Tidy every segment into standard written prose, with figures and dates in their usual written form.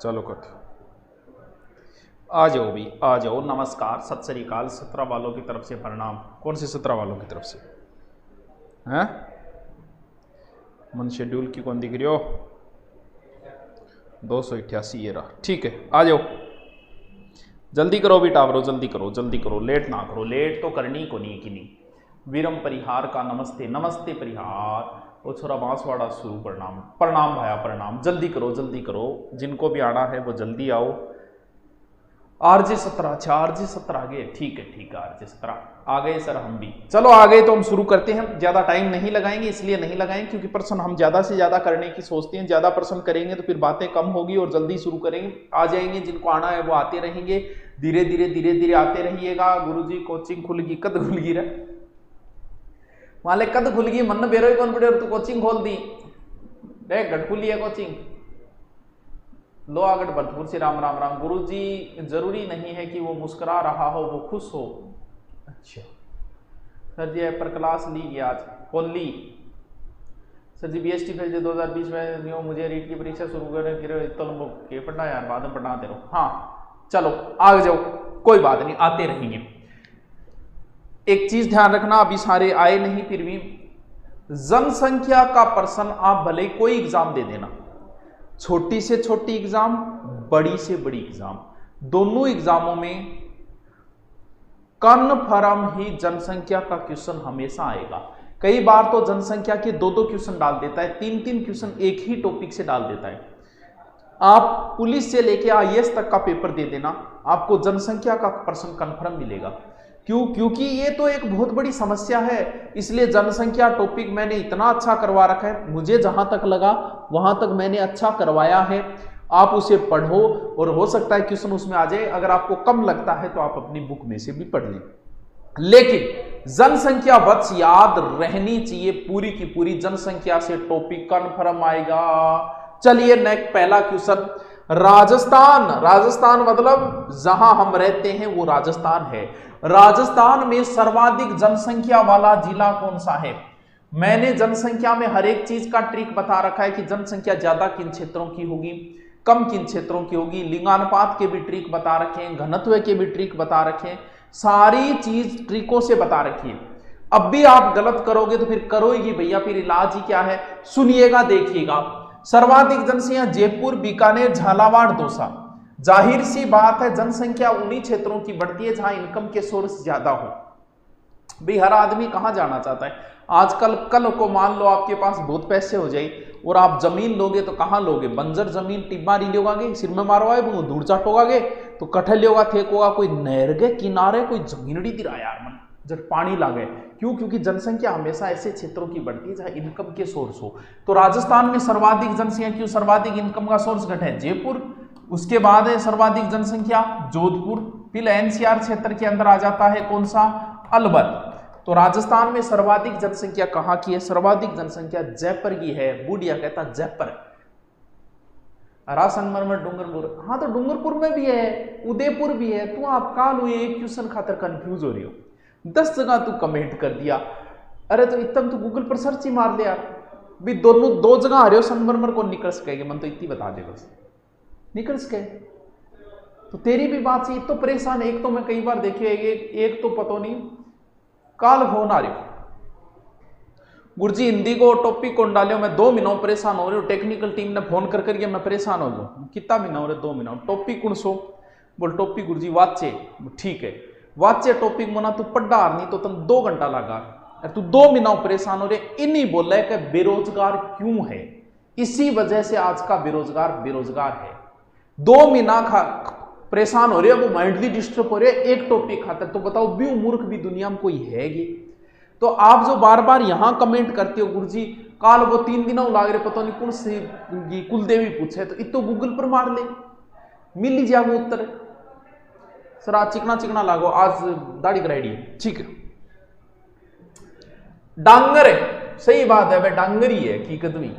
चलो कथ आ जाओ भी, आ जाओ। नमस्कार, सत श्री अकाल। 17 वालों की तरफ से प्रणाम। कौन से 17 वालों की तरफ से हैं? मन शेड्यूल की कौन दिख रही हो? 288 ये रहा। ठीक है, आ जाओ। जल्दी करो भी टावरो, जल्दी करो, जल्दी करो, लेट ना करो। लेट तो करनी को नहीं कि नहीं। वीरम परिहार का नमस्ते, नमस्ते परिहार। वो छोरा बांसवाड़ा शुरू। प्रणाम प्रणाम भाया प्रणाम। जल्दी करो, जल्दी करो। जिनको भी आना है वो जल्दी आओ। आरजे 17, अच्छा आरजे 17 आ गए। ठीक है, ठीक है, आरजे 17 आ गए सर। हम भी चलो आ गए तो हम शुरू करते हैं। ज्यादा टाइम नहीं लगाएंगे, इसलिए नहीं लगाएंगे क्योंकि प्रश्न हम ज्यादा से ज्यादा करने की सोचते हैं। ज्यादा प्रश्न करेंगे तो फिर बातें कम होगी और जल्दी शुरू करेंगे। आ जाएंगे, जिनको आना है वो आते रहेंगे। धीरे धीरे धीरे धीरे आते रहिएगा। गुरुजी कोचिंग खुलगी, कद खुलगी रे माले, कद खुलगी। मन बेरो कौन पड़े तू कोचिंग खोल दी रे, गट खुली है कोचिंग। लोहागढ़ भरतपुर से राम राम राम। गुरुजी जरूरी नहीं है कि वो मुस्कुरा रहा हो, वो खुश हो। अच्छा सर जी, पर क्लास ली गया आज, कौन ली? सर जी बीएसटी फेल 2020 में न्यू, मुझे रीट की परीक्षा शुरू करने के पढ़ना यार, बाद में पढ़ाते रहो। हाँ चलो आ जाओ, कोई बात नहीं, आते रहेंगे। एक चीज ध्यान रखना, अभी सारे आए नहीं, फिर भी जनसंख्या का प्रश्न आप भले कोई एग्जाम दे देना, छोटी से छोटी एग्जाम, बड़ी से बड़ी एग्जाम, दोनों एग्जामों में कन्फर्म ही जनसंख्या का क्वेश्चन हमेशा आएगा। कई बार तो जनसंख्या के दो दो क्वेश्चन डाल देता है, तीन तीन क्वेश्चन एक ही टॉपिक से डाल देता है। आप पुलिस से लेके आईएएस तक का पेपर दे देना, आपको जनसंख्या का प्रश्न कन्फर्म मिलेगा। क्यों? क्योंकि ये तो एक बहुत बड़ी समस्या है, इसलिए जनसंख्या टॉपिक मैंने इतना अच्छा करवा रखा है। मुझे जहां तक लगा वहां तक मैंने अच्छा करवाया है। आप उसे पढ़ो और हो सकता है क्वेश्चन उसमें आ जाए। अगर आपको कम लगता है तो आप अपनी बुक में से भी पढ़ लें, लेकिन जनसंख्या बस याद रहनी चाहिए। पूरी की पूरी जनसंख्या से टॉपिक कन्फर्म आएगा। चलिए नेक्स्ट पहला क्वेश्चन, राजस्थान। राजस्थान मतलब जहां हम रहते हैं वो राजस्थान है। राजस्थान में सर्वाधिक जनसंख्या वाला जिला कौन सा है? मैंने जनसंख्या में हर एक चीज का ट्रिक बता रखा है कि जनसंख्या ज्यादा किन क्षेत्रों की होगी, कम किन क्षेत्रों की होगी। लिंगानुपात के भी ट्रिक बता रखे हैं, घनत्व के भी ट्रिक बता रखे हैं, सारी चीज ट्रिकों से बता रखी है। अब भी आप गलत करोगे तो फिर करो ही भैया, फिर इलाज ही क्या है? सुनिएगा, देखिएगा। सर्वाधिक जनसंख्या जयपुर, बीकानेर, झालावाड़, दौसा। जाहिर सी बात है जनसंख्या उन्हीं क्षेत्रों की बढ़ती है जहां इनकम के सोर्स ज्यादा हो। भाई हर आदमी कहां जाना चाहता है आजकल? कल को मान लो आपके पास बहुत पैसे हो जाए और आप जमीन लोगे तो कहां लोगे? बंजर जमीन टिब्बारी लोगे, सिर में मारवाए धूड़ चाटोगे तो कट्ठे लोगा, थेकोगा। कोई नहर के किनारे कोई जमीनड़ी दिरा यार मन जब पानी लागे। क्यों? क्योंकि जनसंख्या हमेशा ऐसे क्षेत्रों की बढ़ती है जहां इनकम के सोर्स हो। तो राजस्थान में सर्वाधिक जनसंख्या क्यों? सर्वाधिक इनकम का सोर्स घट है जयपुर, उसके बाद है सर्वाधिक जनसंख्या जोधपुर, फिर एनसीआर क्षेत्र के अंदर आ जाता है कौन सा? अलवर। तो राजस्थान में सर्वाधिक जनसंख्या कहां की है? सर्वाधिक जनसंख्या जयपुर की है। बूढ़िया कहता जयपुर। संगमरमर डूंगरपुर, हाँ तो डूंगरपुर में भी है, उदयपुर भी है। तू आप काल हुए एक क्वेश्चन खातर कंफ्यूज हो रही हो, 10 जगह तू कमेंट कर दिया। अरे तो इतना तू गूगल पर सर्च ही मार ले यार। भी दोनों दो जगह आ रहे हो, संगमरमर को निकल सकेगा मन तो इतनी बता दे बस, निकल सके। तो तेरी भी बात से तो परेशान है। एक तो मैं कई बार देखिए, एक तो पता नहीं काल फोन आ रही गुरुजी हिंदी को टॉपिक कौन डाले, मैं 2 महीनों परेशान हो रही हूँ। टेक्निकल टीम ने फोन कर करके मैं परेशान हो गया। कितना महीना हो रहे? 2 महीना। टॉपिक कौन सो? बोल टॉपिक गुरुजी वाच्य। ठीक है, वाच्य टॉपिक मना तू पढ़ा नहीं तो तुम 2 घंटा लगा। तू 2 महीना परेशान हो रहे। इन्हीं बोला है कि बेरोजगार क्यों है, इसी वजह से आज का बेरोजगार बेरोजगार है। 2 महीना परेशान हो रहे हैं, वो माइंडली डिस्टर्ब हो रहे हैं एक टॉपिक खातर। तो बताओ भी मूर्ख भी दुनिया में कोई है ये? तो आप जो बार बार यहां कमेंट करते हो गुरुजी काल वो 3 दिनों लाग रहे, पता नहीं कौन सी कुलदेवी पूछे, तो इतो गूगल पर मार ले, मिल ही जाएगा उत्तर। सर आज चिकना चिकना लागो, आज दाढ़ी कराई है, ठीक है। डांगर है, सही बात है भाई, डांगर ही है की कदमी।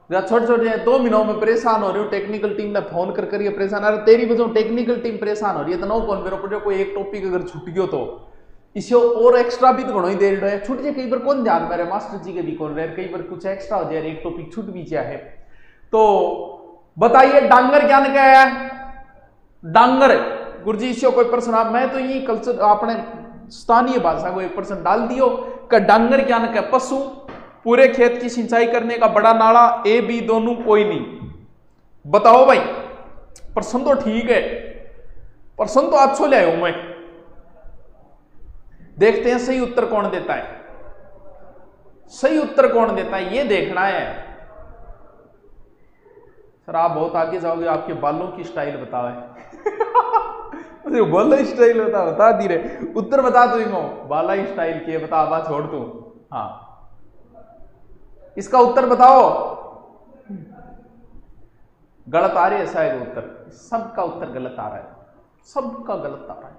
छोटे छोटे 2 महीनों में परेशान हो रही हूँ, टेक्निकल टीम ने फोन कर करके परेशान। अरे तेरी वजह टेक्निकल टीम परेशान हो रही है तो नो कौन मेरे पड़े। कोई एक टॉपिक अगर छूट गयो तो इसे और एक्स्ट्रा भी तो घणो ही दे रहे है, छूट जाए। कई बार कौन ध्यान में रहे, मास्टर जी के भी कौन रहे, कई बार कुछ एक्स्ट्रा हो जाए, एक टॉपिक छूट भी चाहे तो बताइए डांगर क्या क्या है? डांगर गुरुजी से कोई प्रश्न आप, मैं तो यही कल्चर अपने स्थानीय भाषा को एक प्रश्न डाल दियो कि डांगर क्या न पशु, पूरे खेत की सिंचाई करने का बड़ा नाला, ए बी दोनों कोई नहीं। बताओ भाई, प्रश्न तो ठीक है, प्रश्न तो अच्छो ले आऊं मैं। देखते हैं सही उत्तर कौन देता है, सही उत्तर कौन देता है ये देखना है। सर आप बहुत आगे जाओगे, आपके बालों की स्टाइल बताओ है। बाला स्टाइल बता दी रे, उत्तर बता दूंगा बाला स्टाइल के बता, बात छोड़ तू। हाँ इसका उत्तर बताओ। गलत आ रही है शायद उत्तर, सबका उत्तर गलत आ रहा है, सबका गलत आ रहा है,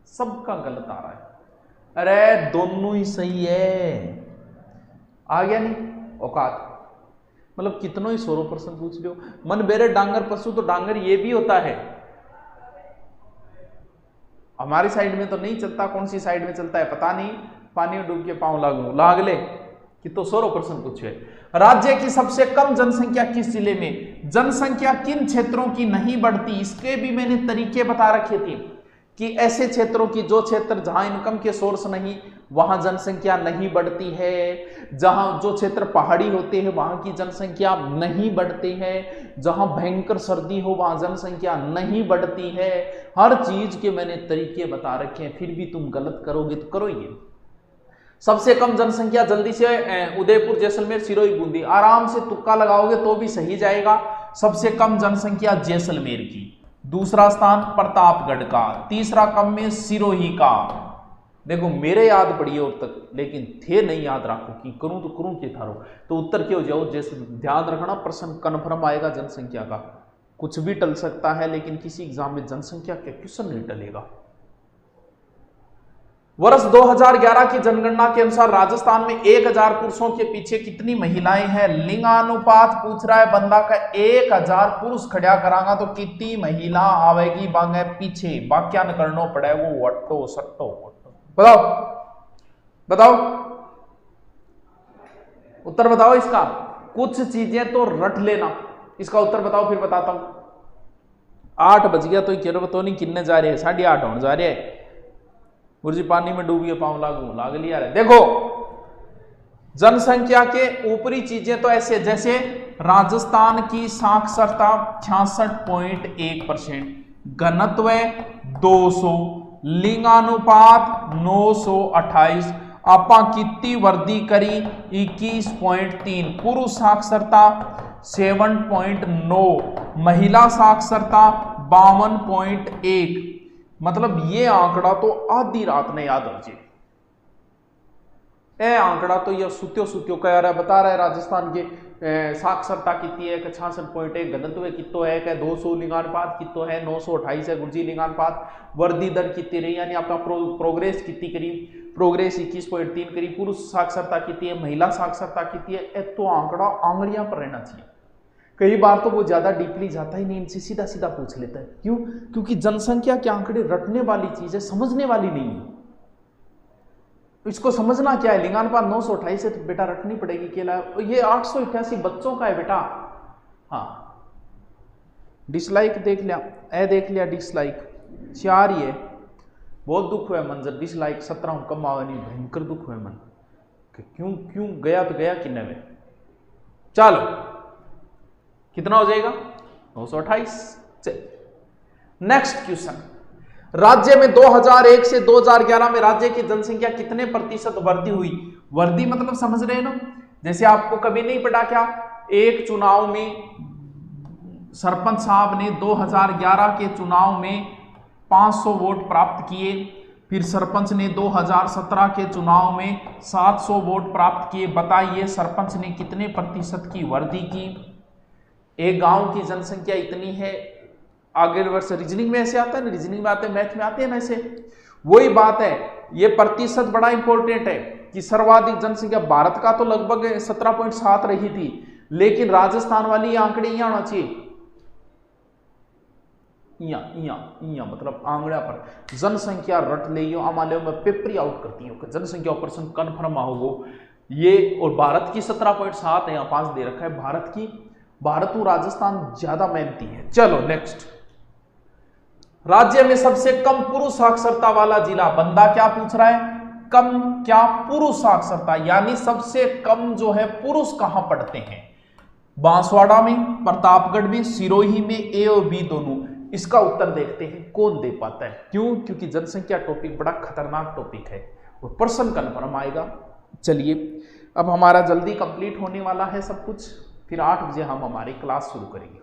सबका गलत आ रहा है। अरे दोनों ही सही है, आ गया नहीं औकात, मतलब कितनों ही 100% पूछ लो। मन बेरे डांगर पशु, तो डांगर ये भी होता है, हमारी साइड में तो नहीं चलता, कौन सी साइड में चलता है पता नहीं, पानी में डूब के पांव लाग ले कि तो 100% पूछे। राज्य की सबसे कम जनसंख्या किस जिले में? जनसंख्या किन क्षेत्रों की नहीं बढ़ती, इसके भी मैंने तरीके बता रखे थे कि ऐसे क्षेत्रों की, जो क्षेत्र जहां इनकम के सोर्स नहीं वहां जनसंख्या नहीं बढ़ती है, जहां जो क्षेत्र पहाड़ी होते हैं वहां की जनसंख्या नहीं बढ़ती है, जहां भयंकर सर्दी हो वहां जनसंख्या नहीं बढ़ती है। हर चीज के मैंने तरीके बता रखे हैं, फिर भी तुम गलत करोगे तो करो ये। सबसे कम जनसंख्या जल्दी से उदयपुर, जैसलमेर, सिरोही, बूंदी, आराम से तुक्का लगाओगे तो भी सही जाएगा। सबसे कम जनसंख्या जैसलमेर की, दूसरा स्थान प्रतापगढ़ का, तीसरा कम में सिरोही का। देखो मेरे याद पड़ी और तक, लेकिन थे नहीं याद रखो कि करूं तो करूं के थारो, तो उत्तर क्यों जाओ। जैसे ध्यान रखना प्रश्न कन्फर्म आएगा जनसंख्या का, कुछ भी टल सकता है लेकिन किसी एग्जाम में जनसंख्या के क्वेश्चन नहीं टलेगा। वर्ष 2011 की जनगणना के अनुसार राजस्थान में 1000 पुरुषों के पीछे कितनी महिलाएं हैं? लिंगानुपात पूछ रहा है बंदा का, 1000 पुरुष खड़ा करांगा तो कितनी महिला आवेगी बांगे पीछे, वाक्यान करना पड़े वो वट्टो सट्टो वट्टो। बताओ बताओ उत्तर बताओ इसका, कुछ चीजें तो रट लेना, इसका उत्तर बताओ फिर बताता हूं। 8 बज गया तो कह रहे नहीं कितने जा रहे हैं, 8:30 होने जा रहे हैं। गुरुजी पानी में डूबिए पांव लाग लिया रे। देखो जनसंख्या के ऊपरी चीजें तो ऐसे, जैसे राजस्थान की साक्षरता 66.1%, घनत्व 200, लिंगानुपात 928, आपा कितनी वृद्धि करी 21.3, पुरुष साक्षरता 7.9, महिला साक्षरता 52.1। मतलब ये आंकड़ा तो आधी रात ने याद हो जाए, ए आंकड़ा तो यह सुत्यो कह रहा है, बता रहा है राजस्थान के साक्षरता कितनी है, 66.1, घनत्व कितो है, 200, लिंगानुपात कितो है 928 है, गुरुजी लिंगानुपात, वृद्धि दर कितनी रही यानी आपका प्रोग्रेस कितनी करी, प्रोग्रेस 21.3 करी, पुरुष साक्षरता कितनी है, महिला साक्षरता कितनी है, तो आंकड़ा आंगड़ियां पर रहना चाहिए। कई बार तो वो ज्यादा डीपली जाता ही नहीं, इनसे सीधा सीधा पूछ लेता है। क्यों? क्योंकि जनसंख्या के आंकड़े रटने वाली चीज है, समझने वाली नहीं है। इसको समझना क्या है, लिंगानुपात 928 है तो बेटा रटनी पड़ेगी केला, ये 888 बच्चों का है बेटा। हाँ डिसलाइक देख लिया, देख लिया डिसलाइक 4 ही है, बहुत दुख हुआ मंजर, डिसलाइक 17 कम आवा नहीं, भयंकर दुख हुआ मन, क्यों गया तो गया किन्ने में। चलो कितना हो जाएगा 928। नेक्स्ट क्वेश्चन, राज्य में 2001 से 2011 में राज्य की जनसंख्या कितने प्रतिशत वृद्धि हुई? वृद्धि मतलब समझ रहे हो ना, जैसे आपको कभी नहीं पता क्या, एक चुनाव में सरपंच साहब ने 2011 के चुनाव में 500 वोट प्राप्त किए, फिर सरपंच ने 2017 के चुनाव में 700 वोट प्राप्त किए। बताइए सरपंच ने कितने प्रतिशत की वृद्धि की? एक गांव की जनसंख्या इतनी है, आगे वर्ष रीजनिंग में ऐसे आता है ना, रीजनिंग में आते हैं, मैथ में आते हैं ना, ऐसे वही बात है। ये प्रतिशत बड़ा इंपॉर्टेंट है कि सर्वाधिक जनसंख्या भारत का तो लगभग 17.7 रही थी, लेकिन राजस्थान वाली आंकड़े यहां आना चाहिए, इया मतलब आंगड़ा पर जनसंख्या रट ले, मैं पेपर आउट करती हूँ जनसंख्या ऑपरेशन कन्फर्म होगो, ये, और भारत की 17.7 है, यहाँ 5 दे रखा है भारत की। भारत और राजस्थान ज्यादा मेहनती है। चलो नेक्स्ट, राज्य में सबसे कम पुरुष साक्षरता वाला जिला। बंदा क्या पूछ रहा है, कम क्या पुरुष साक्षरता, यानी सबसे कम जो है पुरुष कहां पढ़ते हैं। बांसवाड़ा में, प्रतापगढ़ में, सिरोही में, ए और बी दोनों। इसका उत्तर देखते हैं कौन दे पाता है। क्यों? क्योंकि जनसंख्या टॉपिक बड़ा खतरनाक टॉपिक है और प्रश्न कन्फर्म आएगा। चलिए अब हमारा जल्दी कंप्लीट होने वाला है सब कुछ, फिर 8 बजे हम हमारी क्लास शुरू करेंगे।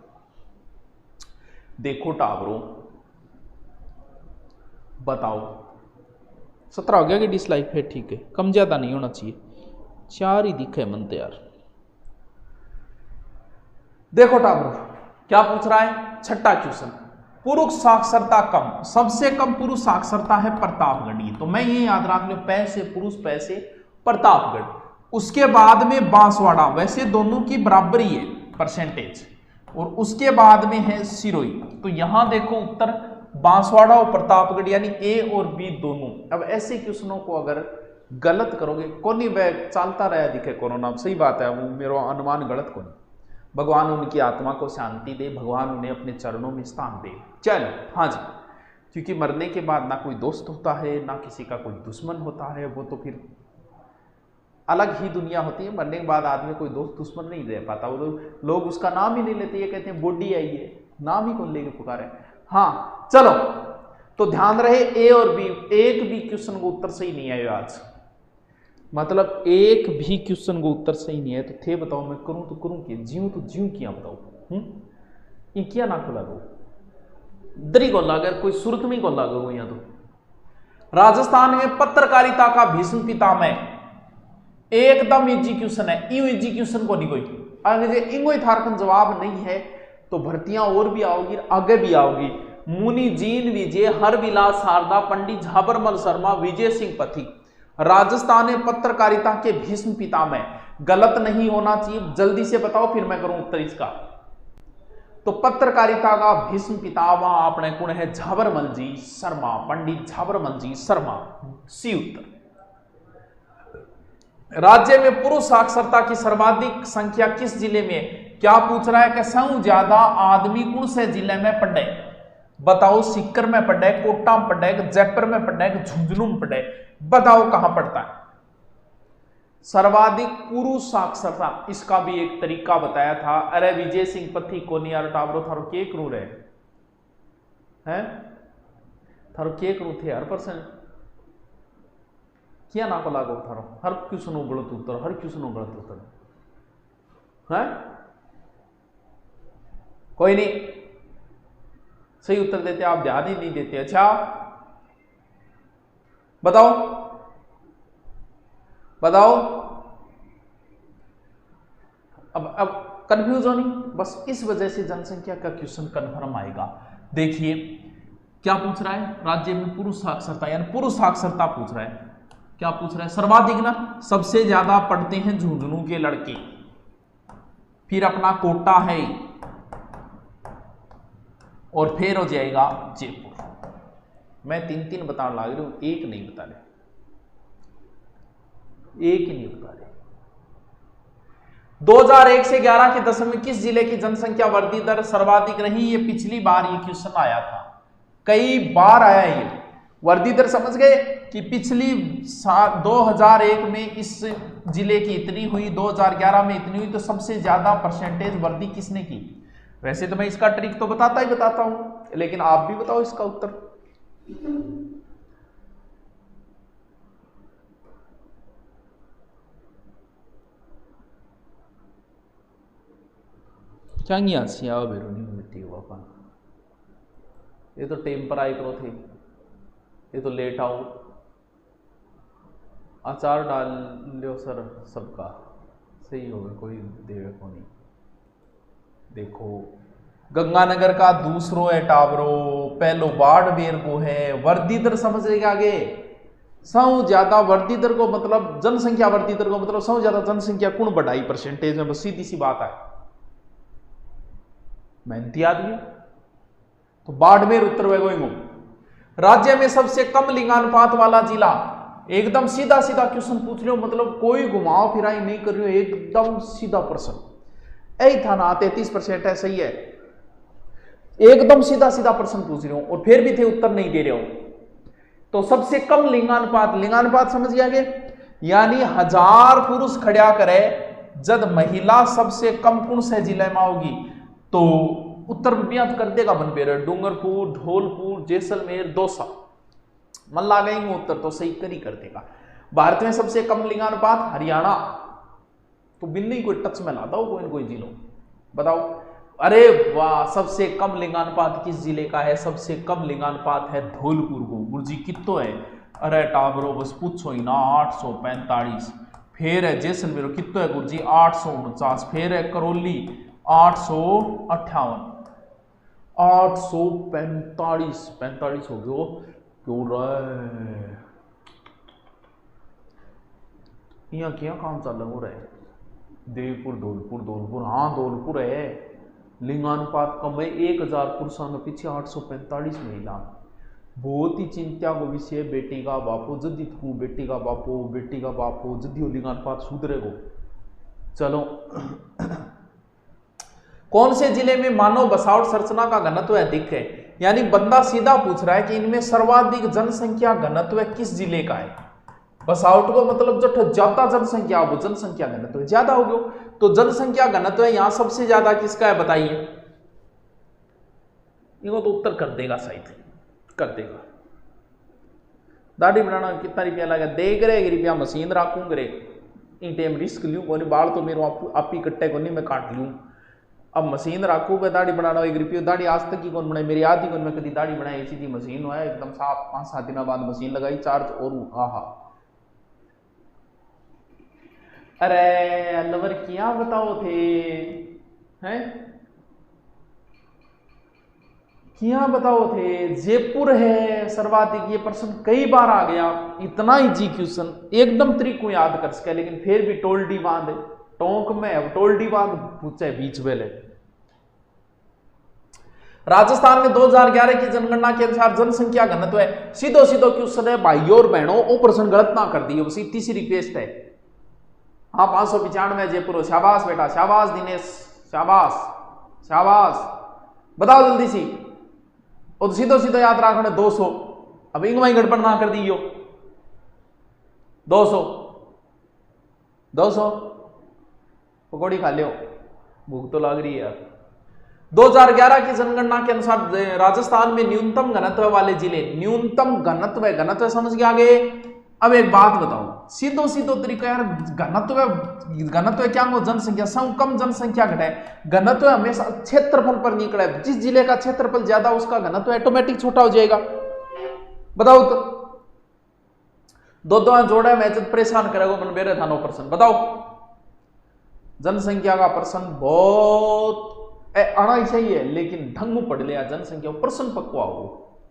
देखो टावरों, बताओ 17 हो गया कि डिसलाइक है? ठीक है, कम ज्यादा नहीं होना चाहिए, 4 ही दिखे मन तो यार। देखो टावरों क्या पूछ रहा है, छठा क्वेश्चन, पुरुष साक्षरता कम, सबसे कम पुरुष साक्षरता है प्रतापगढ़। तो मैं ये याद रख लो, पै से पुरुष, पै से प्रतापगढ़, उसके बाद में बांसवाड़ा, वैसे दोनों की बराबरी है परसेंटेज, और उसके बाद में है सिरोही। तो यहां देखो उत्तर बांसवाड़ा और प्रतापगढ़, यानी ए और बी दोनों। अब ऐसे क्वेश्चनों को अगर गलत करोगे, कोनी वह चलता रहा दिखे कोरोना, सही बात है, वो मेरा अनुमान गलत को नहीं। भगवान उनकी आत्मा को शांति दे, भगवान उन्हें अपने चरणों में स्थान दे। चलो हाँ जी, क्योंकि मरने के बाद ना कोई दोस्त होता है, ना किसी का कोई दुश्मन होता है, वो तो फिर अलग ही दुनिया होती है। मरने के बाद आदमी कोई दोस्त दुश्मन नहीं रह पाता, वो लोग उसका नाम ही नहीं लेते, ये कहते हैं बॉडी आई है, नाम ही कौन लेके पुकारे। हाँ चलो, तो ध्यान रहे ए और बी, एक भी क्वेश्चन को उत्तर सही नहीं आया आज, मतलब एक भी क्वेश्चन को उत्तर सही नहीं है। तो थे बताओ, मैं करूं तो करूं क्या, जीऊं तो जीऊं क्या, बताओ। ये क्या ना को लागो, दरी को लागर, कोई सूरत में को लागो। यहां तो राजस्थान में पत्रकारिता का भीष्म पितामह, एकदम इजी क्वेश्चन है, यू इजी क्वेश्चन को नहीं कोई अगर इंगो थारकन जवाब नहीं है तो भर्तियां और भी आओगी, आगे भी आओगी। मुनि जीन विजय, हर विलास शारदा, पंडित झाबरमल शर्मा, विजय सिंह पथिक, राजस्थान में पत्रकारिता के भीष्म पितामह। गलत नहीं होना चाहिए, जल्दी से बताओ फिर मैं करूं उत्तर इसका। तो पत्रकारिता का भीष्म पितामह आपने कौन है, झाबरमल जी शर्मा, पंडित झाबरमल जी शर्मा, सी उत्तर। राज्य में पुरुष साक्षरता की सर्वाधिक संख्या किस जिले में है? क्या पूछ रहा है कि सबसे ज्यादा आदमी कौन से जिले में पढ़े, बताओ। सीकर में पढ़े, कोटा में पढ़े, जयपुर में पढ़े, झुंझुनू में पढ़े, बताओ कहां पढ़ता है। सर्वाधिक पुरुष साक्षरता, इसका भी एक तरीका बताया था। अरे विजय सिंह पथिक को नहीं यार, टावरो थारो के करू रहे हैं, थारो के करू थे हर परसेंट क्या ना को लागो थारो, हर क्वेश्चन गलत उत्तर, हर क्वेश्चन गलत उत्तर है। कोई नहीं, सही उत्तर देते, आप ध्यान ही नहीं देते। अच्छा बताओ बताओ, अब कंफ्यूज हो नहीं, बस इस वजह से जनसंख्या का क्वेश्चन कन्फर्म आएगा। देखिए क्या पूछ रहा है, राज्य में पुरुष साक्षरता, यानी पुरुष साक्षरता पूछ रहा है। क्या पूछ रहा है, सर्वाधिक ना, सबसे ज्यादा पढ़ते हैं झुंझुनू के लड़के, फिर अपना कोटा है, और फिर हो जाएगा जयपुर। मैं 3 बताने लग रहा हूं, एक नहीं बता रहे, एक ही नहीं बता रहे। 2001 से 11 के दशक में किस जिले की जनसंख्या वृद्धि दर सर्वाधिक रही? ये पिछली बार ये क्वेश्चन आया था, कई बार आया ये वृद्धि दर, समझ गए कि पिछली 2001 में इस जिले की इतनी हुई, 2011 में इतनी हुई, तो सबसे ज्यादा परसेंटेज वृद्धि किसने की? वैसे तो मैं इसका ट्रिक तो बताता ही बताता हूं, लेकिन आप भी बताओ इसका उत्तर। चांगी हंसिया बेरो नहीं मिट्टी बापा, ये तो टेम्पर आई करो थे, ये तो लेट आओ, अचार डाल लो सर सबका, सही होगा, कोई देवे को नहीं। देखो गंगानगर का दूसरो है टावरो, पहलो बाड़मेर को है। वृद्धि दर समझ रहे आगे, सबसे ज्यादा वृद्धि दर को मतलब जनसंख्या वृद्धि दर को मतलब सबसे ज्यादा जनसंख्या कौन बढ़ाई परसेंटेज में, बस सीधी सी बात है, मेहनती आदमी। तो बाड़मेर उत्तर में गोइंग। राज्य में सबसे कम लिंगानुपात वाला जिला, एकदम सीधा सीधा क्वेश्चन पूछ रहे हो, मतलब कोई घुमाव फिराई नहीं कर रही हो, एकदम सीधा प्रश्न। यही था ना, 33% है, सही है, एकदम सीधा सीधा प्रश्न पूछ रहे हो और फिर भी थे उत्तर नहीं दे रहे हो। तो सबसे कम लिंगानुपात, लिंगानुपात समझ गया कि यानी 1000 पुरुष खड़ा करे जब महिला सबसे कम कौन से जिले में आओगी, तो उत्तर बियात कर देगा बनबेर, डूंगरपुर, धौलपुर, जैसलमेर, दौसा, मन लागा उत्तर तो सही कर देगा। भारत में सबसे कम लिंगानुपात हरियाणा, तो बिन्नी कोई टच में ला दो कोई जिलो बताओ। अरे वाह, सबसे कम लिंगानुपात किस जिले का है? सबसे कम लिंगानुपात है धौलपुर को। गुरुजी कितो है? अरे टाबरो बस पूछो ही ना, 845। फिर है जैसलमेर, कितो है गुरुजी? 849। फिर है करौली 858, 845, 45 हो गयो क्यों रहे? यहाँ क्या काम चल हो रहा है? देवपुर, धौलपुर, धौलपुर, हाँ धौलपुर है। लिंगानुपात कम है, 1000 पुरुषों में पीछे 845 महिला। बहुत ही चिंता को विषय। बेटी का बापो जदि तू, बेटी का बापो, बेटी का बापो जदि लिंगानुपात सुधरेगो। चलो कौन से जिले में मानव बसावट संरचना का घनत्व अधिक है? यानी बंदा सीधा पूछ रहा है कि इनमें सर्वाधिक जनसंख्या घनत्व किस जिले का है? बसावट को मतलब जो ज्यादा जनसंख्या हो, जनसंख्या घनत्व ज्यादा हो गयो, तो जनसंख्या घनत्व यहां सबसे ज्यादा किसका है बताइए? ये तो उत्तर कर देगा, शायद कर देगा। दाढ़ी बनाना कितना रुपया लगा? देख रहे रुपया मशीन राखूंगे रे, इन टाइम रिस्क लूँ को नहीं, बाल तो मेरे आप ही कट्टे को नहीं, मैं काट लूँ। अब मशीन राखू पे दाढ़ी बनाना 1 रुपये। दाढ़ी आज तक की कौन बनाई? मेरी आदि कौन मैं कभी दाढ़ी बनाई? सीधी मशीन हुआ है एकदम साफ, 5-7 दिनों बाद मशीन लगाई, चार्ज और आहा। अरे अल्लाह क्या बताओ थे हैं, क्या बताओ थे? जयपुर है सर्वाधिक। ये प्रश्न कई बार आ गया, इतना इजी क्वेश्चन, एकदम तरीकों याद कर सके, लेकिन फिर भी टोलडी बांध टोंक में, अब टोलडी बांध पूछे बीच वेले। राजस्थान में 2011 की जनगणना के अनुसार जनसंख्या घनत्व है, सीधो सीधो क्वेश्चन है भाइयों और बहनों, वो प्रश्न गलत ना कर दिए, बस इतनी सी रिक्वेस्ट है। हाँ 595 जयपुर हो, शाबाश बेटा, शाबाश दिनेश, शाबाश शाबाश, बताओ जल्दी सी। और सीधो सीधो याद रखना 200, अब इंगवाई गड़बड़ ना कर दियो। 200 200 पकौड़ी खा लियो, भूख तो लग रही है यार। 2011 की जनगणना के अनुसार राजस्थान में न्यूनतम घनत्व वाले जिले, न्यूनतम घनत्व, घनत्व समझ के आगे। अब एक बात बताओ, सीधो सीधो तरीका यार, घनत्व क्या हो? जनसंख्या, कम जनसंख्या घटे, घनत्व हमेशा क्षेत्रफल पर निकला है। जिस जिले का क्षेत्रफल ज्यादा उसका घनत्व ऑटोमेटिक छोटा हो जाएगा। बताओ तो, दो जोड़ा मैं जब परेशान करेगा मन बेरे था 9%। बताओ जनसंख्या का प्रश्न बहुत आना ही सही है, लेकिन ढंग पढ़ लिया जनसंख्या प्रश्न पक्वा हो,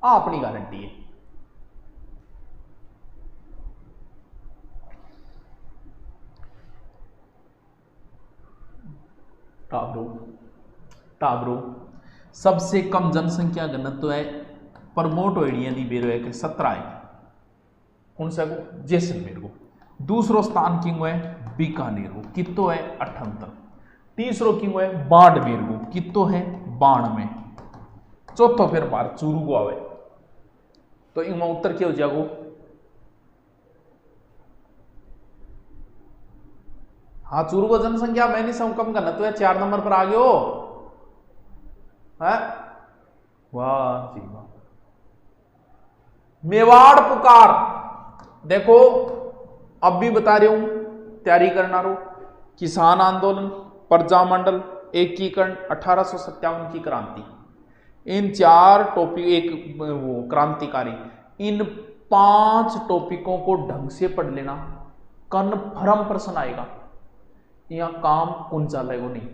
अपनी गारंटी है। टाबरो सबसे कम जनसंख्या घनत्व है, प्रमोट होइडिया दी बेरो है कि 17 है, कौन सा को? जैसलमेर को। दूसरो स्थान किंग है बीकानेर को, कितो है 78। तीसरो किंग है बाड़मेर को, कितो है 92। चौथो फिर बार चूरू को आवे, तो इनमें उत्तर क्या हो जाएगा? हाँ चूरू को जनसंख्या मैं नहीं सम कम घनत्व है, 4 नंबर पर आ गयो है। वाह जी वाह। मेवाड़ पुकार, देखो अब भी बता रही हूं, तैयारी करना रो। किसान आंदोलन, प्रजामंडल, एकीकरण, 1857 की क्रांति, इन 4 टॉपिक, एक वो क्रांतिकारी, इन 5 टॉपिकों को ढंग से पढ़ लेना, कन्फर्म प्रश्न आएगा। यहां काम कौन चलेगा नहीं।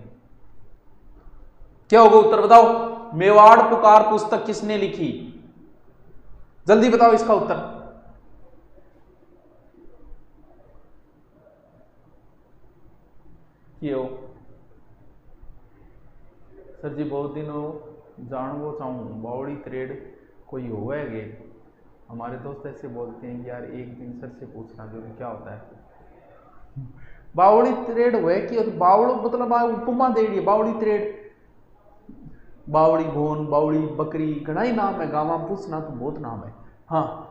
क्या होगा उत्तर बताओ? मेवाड़ पुकार पुस्तक किसने लिखी? जल्दी बताओ इसका उत्तर। क्यों सर जी बहुत दिन हो जानवो चाहूं, बावड़ी थ्रेड कोई हो है गे हमारे दोस्त ऐसे बोलते हैं कि यार एक दिन सर से पूछना जो क्या होता है। बावड़ी त्रेड हुए कि बावड़ो मतलब उपमा दे रही है बावड़ी त्रेड, बावड़ी भोन, बावड़ी बकरी, घना ही नाम है गाँव में, पूछना तो बहुत नाम है। हाँ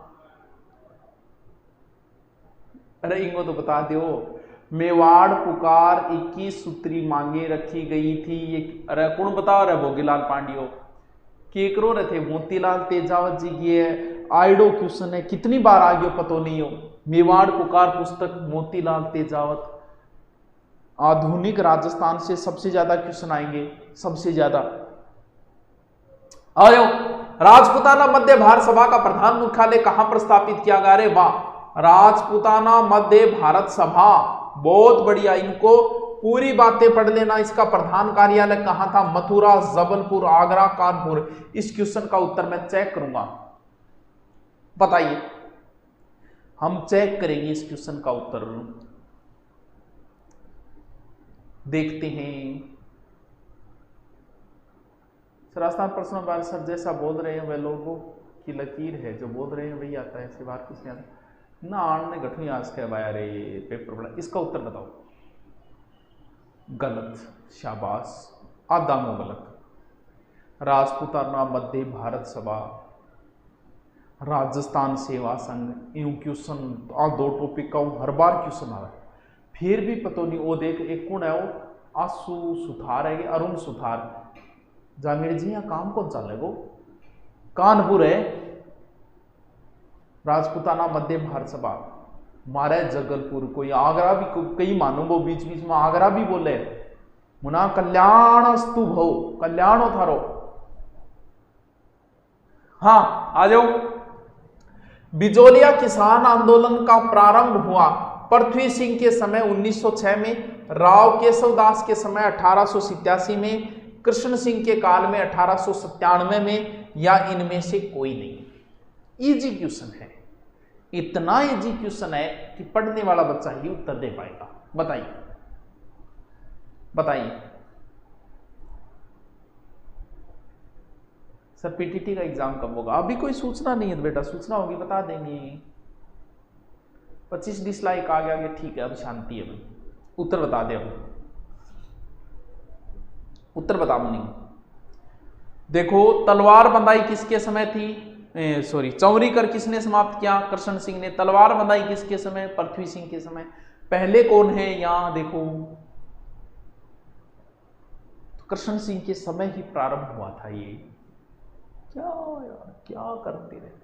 अरे इनको तो बता दो, मेवाड़ पुकार 21 सूत्री मांगे रखी गई थी ये। अरे कौन बता रहा है? भोगीलाल पांडियो केकरो रहे थे, मोतीलाल तेजावत जी की है, आइडो क्वेश्चन है, कितनी बार आ गयो पतो नहीं हो। मेवाड़ पुकार पुस्तक मोतीलाल तेजावत। आधुनिक राजस्थान से सबसे ज्यादा क्वेश्चन आएंगे, सबसे ज्यादा। आ जाओ, राजपुताना मध्य भारत सभा का प्रधान मुख्यालय कहां पर स्थापित किया गया? अरे वाह, राजपुताना मध्य भारत सभा, बहुत बढ़िया। इनको पूरी बातें पढ़ लेना। इसका प्रधान कार्यालय कहां था? मथुरा, जबलपुर, आगरा, कानपुर। इस क्वेश्चन का उत्तर मैं चेक करूंगा, बताइए। हम चेक करेंगे इस क्वेश्चन का उत्तर, देखते हैं। राजस्थान पर्सनल बारे सर जैसा बोल रहे हैं वह लोगों की लकीर है, जो बोल रहे हैं वही आता है, ऐसी बात कुछ नहीं आता ना। आने गठू आज के भाई, अरे पेपर बड़ा। इसका उत्तर बताओ। गलत, शाबाश, आदामो गलत। राजपुताना मध्य भारत सभा, राजस्थान सेवा संघ। यूं क्वेश्चन दो टॉपिक का हर बार क्वेश्चन आ रहा है, फिर भी पता नहीं। वो देख, एक कौन है वो? आशु सुथार है, अरुण सुथार। जांगीर जी यहाँ काम कौन चल रहा है? वो कानपुर है। राजपुताना मध्य भारत सभा मारे जगलपुर। कोई आगरा भी, कई मानो वो बीच बीच में आगरा भी बोले। मुना कल्याण स्तु भो, कल्याण हो थारो। हाँ आ जाओ। बिजोलिया किसान आंदोलन का प्रारंभ हुआ पृथ्वी सिंह के समय 1906 में, राव केशवदास के समय 1887 में, कृष्ण सिंह के काल में 1897 में, या इनमें से कोई नहीं। इजी क्वेश्चन है, इतना इजी क्वेश्चन है कि पढ़ने वाला बच्चा ही उत्तर दे पाएगा। बताइए बताइए सर पीटीटी का एग्जाम कब होगा? अभी कोई सूचना नहीं है बेटा, सूचना होगी बता देंगे। 25 डिसलाइक आ गया, ठीक है अब शांति है। उत्तर बता दे, अब उत्तर बता मुनि। देखो, तलवार बंदाई किसके समय थी? सॉरी, चौरीकर किसने समाप्त किया? कृष्ण सिंह ने। तलवार बंदाई किसके समय? पृथ्वी सिंह के समय। पहले कौन है यहां देखो, तो कृष्ण सिंह के समय ही प्रारंभ हुआ था ये। क्या यार, क्या करते रहते।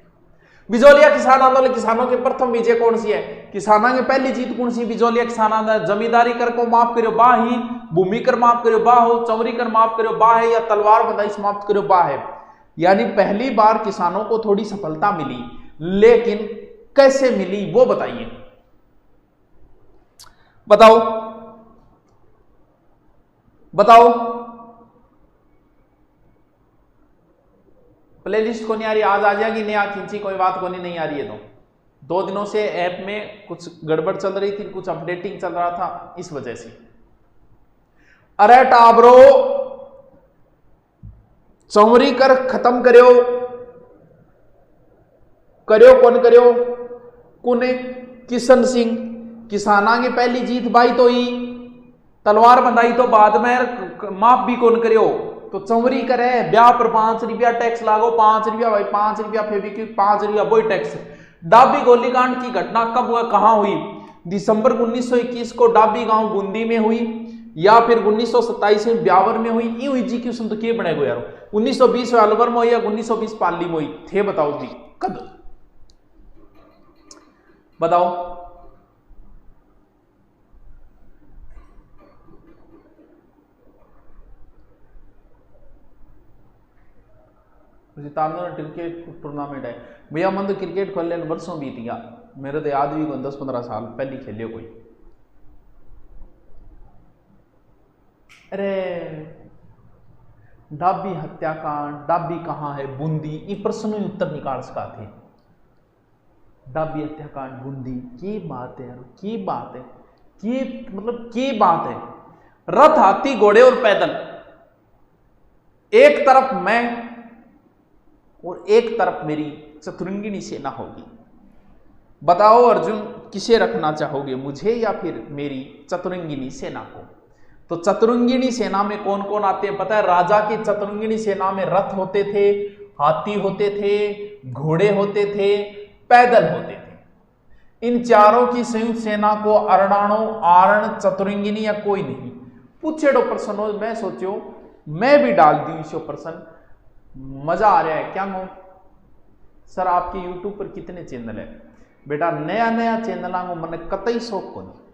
बिजोलिया किसान आंदोलन, किसानों के प्रथम विजय कौन सी है? किसानों की पहली जीत कौन सी? बिजोलिया किसान आंदोलन। जमींदारी कर को माफ करो बा ही, भूमि कर माफ करो बा हो, चौरी कर माफ करो बा है, या तलवार बंदाई समाप्त करो बा है। यानी पहली बार किसानों को थोड़ी सफलता मिली, लेकिन कैसे मिली वो बताइए, बताओ बताओ। प्लेलिस्ट को नहीं आ रही, आज आ जाएगी, नया खींची, कोई बात को नहीं आ रही है। तो 2 दिनों से ऐप में कुछ गड़बड़ चल रही थी, कुछ अपडेटिंग चल रहा था, इस वजह से। अरे टाबरो, चौरी कर खत्म करो, करो कौन करो? कुने किशन सिंह। किसाना की पहली जीत बाई तो ही, तलवार बंधाई तो बाद में, माफ भी कौन करो? तो चौरी करे, ब्याह पर 5 रुपया टैक्स लागो, 5 रुपया भाई, 5 रुपया फेविक्विक, 5 रुपया वही टैक्स। डाबी गोलीकांड की घटना कब हुआ, कहां हुई? दिसंबर 1921 को डाबी गांव बूंदी में हुई, या फिर 1927 में ब्यावर में हुई। यूं इजी क्वेश्चन तो क्या बनेगा यार? 1920 में अलवर में हुई या 1920 पाली में हुई थे? बताओ जी, कद बताओ। क्रिकेट टूर्नामेंट है भैया, मन तो क्रिकेट खेल लेने वर्षों बीत गया, मेरे तो याद भी 10-15 साल पहले खेलियो कोई। अरे डाबी हत्याकांड, डाबी कहां है? बूंदी। ये प्रश्न में उत्तर निकाल सका थे। डाबी हत्याकांड बूंदी, की बात है यार, की बात है, की मतलब की बात है। रथ, हाथी, घोड़े और पैदल, एक तरफ मैं और एक तरफ मेरी चतुरंगिणी सेना होगी। बताओ अर्जुन, किसे रखना चाहोगे, मुझे या फिर मेरी चतुरंगिणी सेना को? तो चतुरंगिणी सेना में कौन कौन आते हैं पता है? राजा की चतुरंगिणी सेना में रथ होते थे, हाथी होते थे, घोड़े होते थे, पैदल होते थे। इन चारों की संयुक्त सेना को अरणाणो, आरण, चतुरंगिनी या कोई नहीं पूछेड़ो प्रश्न हो। मैं सोचो मैं भी डाल दी इसो प्रश्न, मजा आ रहा है क्या? कहूं सर आपके यूट्यूब पर कितने चैनल है? बेटा नया नया चैनल को मैंने कतई शौक को नहीं।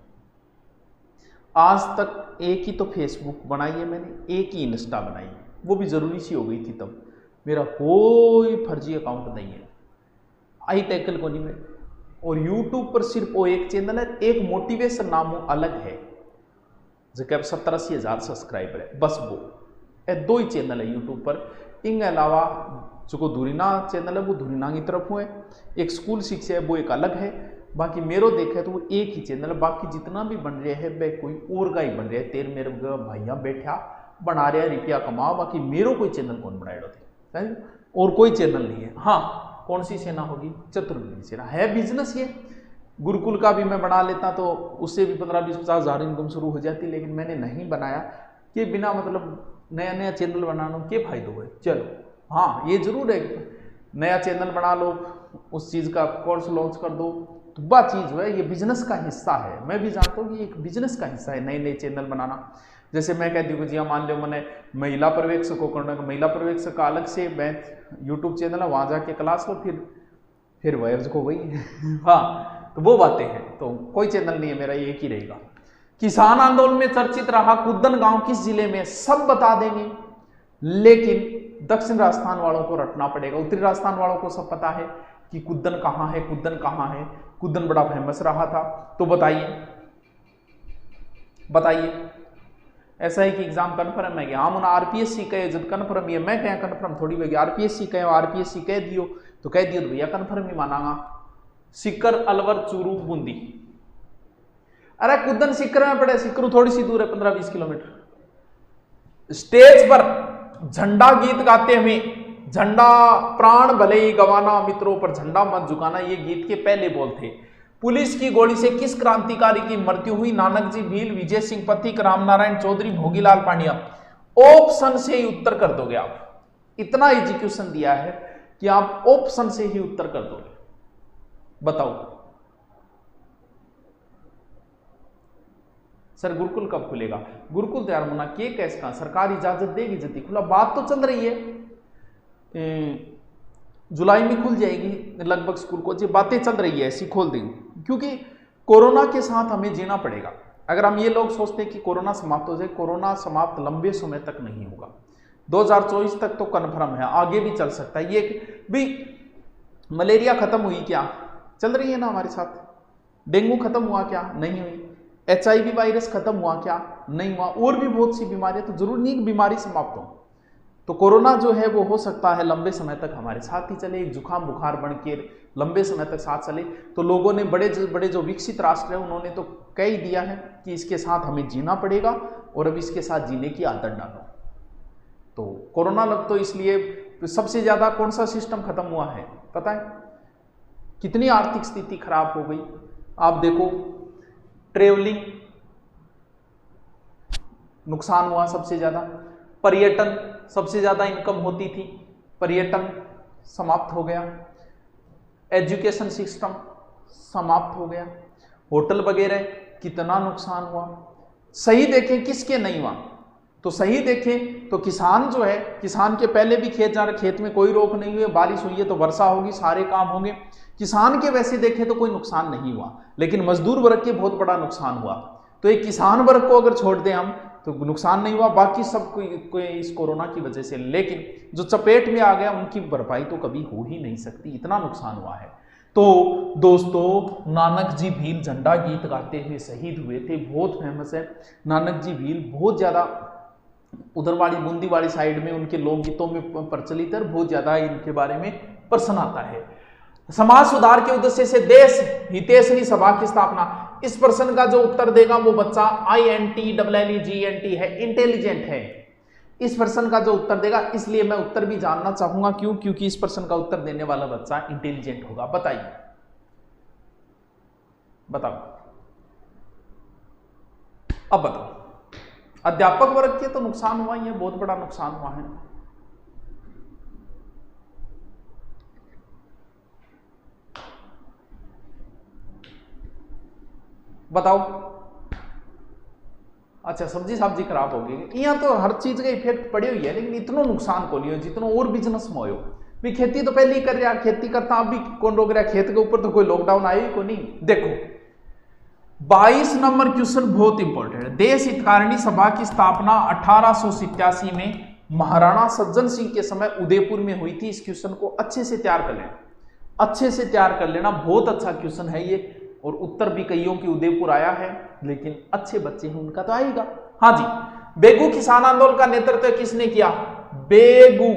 आज तक एक ही तो फेसबुक बनाई है मैंने, एक ही इंस्टा बनाई है, वो भी जरूरी सी हो गई थी तब। मेरा कोई फर्जी अकाउंट नहीं है, आई टैकल को नहीं मैं। और यूट्यूब पर सिर्फ वो एक चैनल है, एक मोटिवेशन नाम अलग है, जो 70-80 हज़ार सब्सक्राइबर है, बस वो दो ही चैनल है यूट्यूब पर। इनके अलावा जो धुरीना चैनल है वो धुरीना की तरफ हुए, एक स्कूल शिक्षा है वो एक अलग है। बाकी मेरो देखे तो वो एक ही चैनल है। बाकी जितना भी बन रहे हैं वह कोई और का ही बन रहे हैं। तेर मेरे भाइया बैठा बना रहे रुपया कमा, बाकी मेरो कोई चैनल कौन बनाए थे, और कोई चैनल नहीं है। हाँ कौन सी सेना होगी? चतुर्वेदी सेना है। बिजनेस ये गुरुकुल का भी मैं बना लेता तो उससे भी 15-20-50 हज़ार इनकम शुरू हो जाती, लेकिन मैंने नहीं बनाया कि बिना मतलब नया नया चैनल बनाना के फायदा हुए। चलो हाँ ये जरूर है, नया चैनल बना लो, उस चीज़ का कोर्स लॉन्च कर दो, तो वह चीज़ है, ये बिजनेस का हिस्सा है। मैं भी जानता हूँ कि एक बिजनेस का हिस्सा है नए नए चैनल बनाना। जैसे मैं कहती हूँ जी मान लो मैंने महिला पर्यवेक्षक को करना, महिला पर्यवेक्षक का अलग से मैं यूट्यूब चैनल है, वहाँ जाके क्लास लो, फिर वायर्स को वही हाँ, तो वो बातें हैं। तो कोई चैनल नहीं है मेरा, एक ही रहेगा। किसान आंदोलन में चर्चित रहा कुद्दन गांव किस जिले में? सब बता देंगे, लेकिन दक्षिण राजस्थान वालों को रटना पड़ेगा। उत्तरी राजस्थान वालों को सब पता है कि कुद्दन कहाँ है, कुद्दन कहाँ है। कुद्दन बड़ा फेमस रहा था, तो बताइए ऐसा है कि एग्जाम कन्फर्म है कि हाँ मुना आरपीएससी कहे जब कन्फर्म है, मैं क्या कन्फर्म थोड़ी होगी। आरपीएससी कह दियो तो भैया कन्फर्म ही मानागा। सिक्कर, अलवर, चूरू, बूंदी। अरे कुद्दन सिक्कर में पड़े, सिक्करू थोड़ी सी दूर है, 15-20 किलोमीटर। स्टेज पर झंडा गीत गाते हुए, झंडा प्राण भले ही गवाना मित्रों पर झंडा मत झुकाना, ये गीत के पहले बोल थे। पुलिस की गोली से किस क्रांतिकारी की मृत्यु हुई? नानक जी भील, विजय सिंह पथिक, रामनारायण चौधरी, भोगीलाल पांड्या। ऑप्शन से ही उत्तर कर दोगे आप। इतना एजुकेशन दिया है कि आप ऑप्शन से ही उत्तर कर दोगे। बताओ सर गुरुकुल कब खुलेगा? गुरुकुल तैयार होना के कैसे का सरकार इजाजत देगी जल्दी खुला? बात तो चल रही है, जुलाई में खुल जाएगी लगभग स्कूल को, जी बातें चल रही है, ऐसी खोल देंगे। क्योंकि कोरोना के साथ हमें जीना पड़ेगा। अगर हम ये लोग सोचते हैं कि कोरोना समाप्त हो जाए, कोरोना समाप्त लंबे समय तक नहीं होगा। 2024 तक तो कन्फर्म है, आगे भी चल सकता है। ये भी मलेरिया खत्म हुई क्या? चल रही है ना हमारे साथ। डेंगू खत्म हुआ क्या? नहीं हुई। HIV वायरस खत्म हुआ क्या? नहीं हुआ। और भी बहुत सी बीमारियां, तो जरूर नहीं बीमारी समाप्त हो। तो कोरोना जो है वो हो सकता है लंबे समय तक हमारे साथ ही चले, एक जुकाम बुखार बन के लंबे समय तक साथ चले। तो लोगों ने बड़े जो विकसित राष्ट्र है उन्होंने तो कह ही दिया है कि इसके साथ हमें जीना पड़ेगा और अब इसके साथ जीने की आदत डालो। तो कोरोना लग तो इसलिए सबसे ज्यादा कौन सा सिस्टम खत्म हुआ है पता है? कितनी आर्थिक स्थिति खराब हो गई आप देखो। ट्रेवलिंग नुकसान हुआ सबसे ज्यादा, पर्यटन सबसे ज्यादा इनकम होती थी, पर्यटन समाप्त हो गया, एजुकेशन सिस्टम समाप्त हो गया, होटल वगैरह कितना नुकसान हुआ। सही देखें किसके नहीं हुआ? तो सही देखें तो किसान जो है, किसान के पहले भी खेत जा रहे, खेत में कोई रोक नहीं हुई, बारिश हुई है तो वर्षा होगी, सारे काम होंगे। किसान के वैसे देखें तो कोई नुकसान नहीं हुआ, लेकिन मजदूर वर्ग के बहुत बड़ा नुकसान हुआ। तो एक किसान वर्ग को अगर छोड़ दें हम तो नुकसान नहीं हुआ, बाकी सब कोई इस कोरोना की वजह से। लेकिन जो चपेट में आ गया उनकी भरपाई तो कभी हो ही नहीं सकती, इतना नुकसान हुआ है। तो दोस्तों नानक जी भील झंडा गीत गाते हुए शहीद हुए थे, बहुत फेमस है नानक जी भील। बहुत ज्यादा उधर वाली बूंदी वाली साइड में उनके लोकगीतों में प्रचलित है, बहुत ज्यादा इनके बारे में प्रश्न आता है। समाज सुधार के उद्देश्य से देश हितैषणी सभा की स्थापना, इस प्रश्न का जो उत्तर देगा वो बच्चा INTELLIGENT है, इंटेलिजेंट है। इस प्रश्न का जो उत्तर देगा, इसलिए मैं उत्तर भी जानना चाहूंगा। क्यों? क्योंकि इस प्रश्न का उत्तर देने वाला बच्चा इंटेलिजेंट होगा। बताइए, बताओ, अब बताओ। अध्यापक वर्ग के तो नुकसान हुआ ही है, बहुत बड़ा नुकसान हुआ है। बताओ। अच्छा, सब्जी सब्जी खराब हो गई, यहाँ तो हर चीज का इफेक्ट पड़ी हुई है, लेकिन इतना नुकसान को नहीं हो जितना और बिजनेस में हो। भी खेती तो पहले ही कर रहा, खेती करता, अभी कौन रोक रहा? खेत के ऊपर तो कोई लॉकडाउन आया ही को नहीं। देखो 22 नंबर क्वेश्चन बहुत इंपॉर्टेंट है। देश हितकारिणी सभा की स्थापना 1887 में महाराणा सज्जन सिंह के समय उदयपुर में हुई थी। इस क्वेश्चन को अच्छे से तैयार कर लेना, अच्छे से तैयार कर लेना, बहुत अच्छा क्वेश्चन है ये। और उत्तर भी कईयों की उदयपुर आया है, लेकिन अच्छे बच्चे हैं उनका तो आएगा। हाँ जी, बेगू किसान आंदोलन का नेतृत्व किसने किया? बेगू,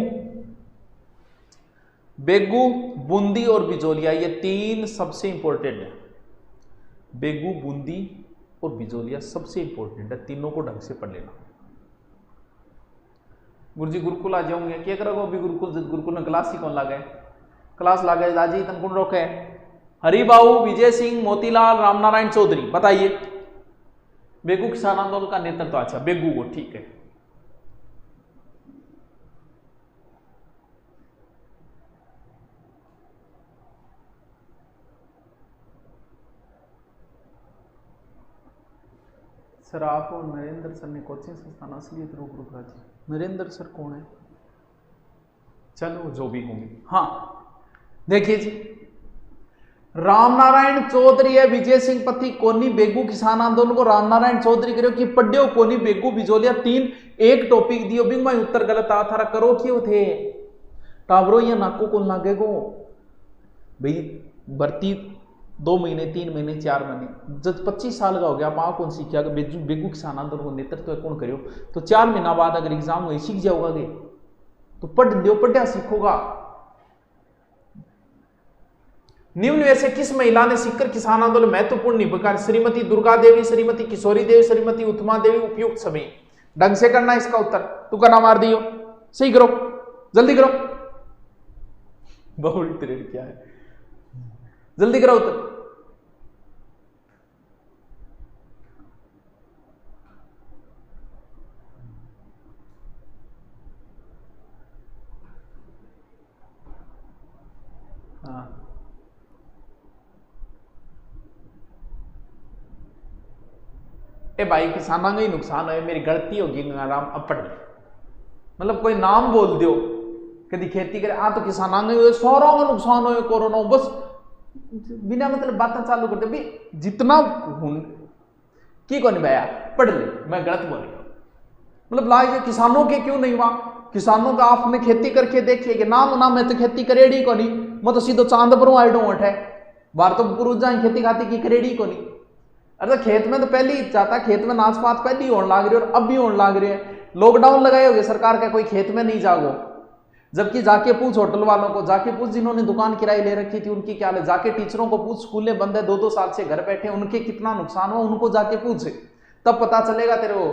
बेगू, बूंदी और बिजोलिया, ये तीन सबसे इंपॉर्टेंट है। बेगू, बूंदी और बिजोलिया सबसे इंपॉर्टेंट है, तीनों को ढंग से पढ़ लेना। गुरुजी गुरुकुल आ जाओगे, क्या करोगे अभी? गुरुकुल में क्लास ही कौन लागे? क्लास लागे दाजी तन कौन रोके? हरिबाऊ, विजय सिंह, मोतीलाल, रामनारायण चौधरी। बताइए, बेगू किसान आंदोलन का नेतृत्व। अच्छा, बेगू को, ठीक है। सर आप और नरेंद्र सर ने कोचिंग संस्थान असलियत रूप राजी। नरेंद्र सर कौन है? चलो जो भी होंगे। हाँ देखिए जी, रामनारायण चौधरी है, विजय सिंह पति कोनी। बेगू किसान आंदोलन को रामनारायण चौधरी करो कि पढ़ो कोनी। बेगू बिजोलिया तीन एक टॉपिक दियो, बिंग में उत्तर गलत आ थारा करो क्यों थे टावरो? ये नाको कौन लागेगो भाई? भर्ती 2 महीने 3 महीने 4 महीने, जब 25 साल का हो गया आप कौन सीखा? बेगू किसान आंदोलन को नेतृत्व कौन करो? तो 4 महीना बाद अगर एग्जाम हुई सीख जाओगा गे, तो पढ़ लियो, पढ़ा सीखोगा। निम्न में से किस महिला ने सीकर किसान आंदोलन महत्वपूर्ण निभा? श्रीमती दुर्गा देवी, श्रीमती किशोरी देवी, श्रीमती उत्तमा देवी। उपयुक्त सभी ढंग से करना इसका उत्तर। तू करना मार दियो, सही करो, जल्दी करो। बहुत पीरियड क्या है, जल्दी करो उत्तर। हाँ ए भाई, किसानों का ही नुकसान है, मेरी गलती होगी गंगाराम। अब पढ़ मतलब कोई नाम बोल दियो कभी खेती करे आ तो किसानों का सारों का नुकसान हो, कोरोना बस बिना मतलब बातें चालू करते भाई। जितना की कौन भैया पढ़ ले, मैं गलत बोल रहा हूं। मतलब लाइए किसानों के क्यों नहीं हुआ? किसानों का आपने खेती करके देखिए कि नाम ना मैं तो खेती करेड़ी को नहीं, मैं तो सीधो चांद पर आई डोंट है बार तो पुरुष जाए खेती खाती की करेड़ी को नहीं। अरे तो खेत में तो पहले ही चाहता, खेत में नाच पात पहले ही होने लग रही है और अब भी होने लग रही है। लॉकडाउन लगाए होगे सरकार का, कोई खेत में नहीं जागो, जबकि जाके पूछ होटल वालों को, जाके पूछ जिन्होंने दुकान किराए ले रखी थी उनकी क्या है, जाके टीचरों को पूछ, स्कूलें बंद है 2-2 साल से घर बैठे, उनके कितना नुकसान हुआ उनको जाके पूछ, तब पता चलेगा तेरे को।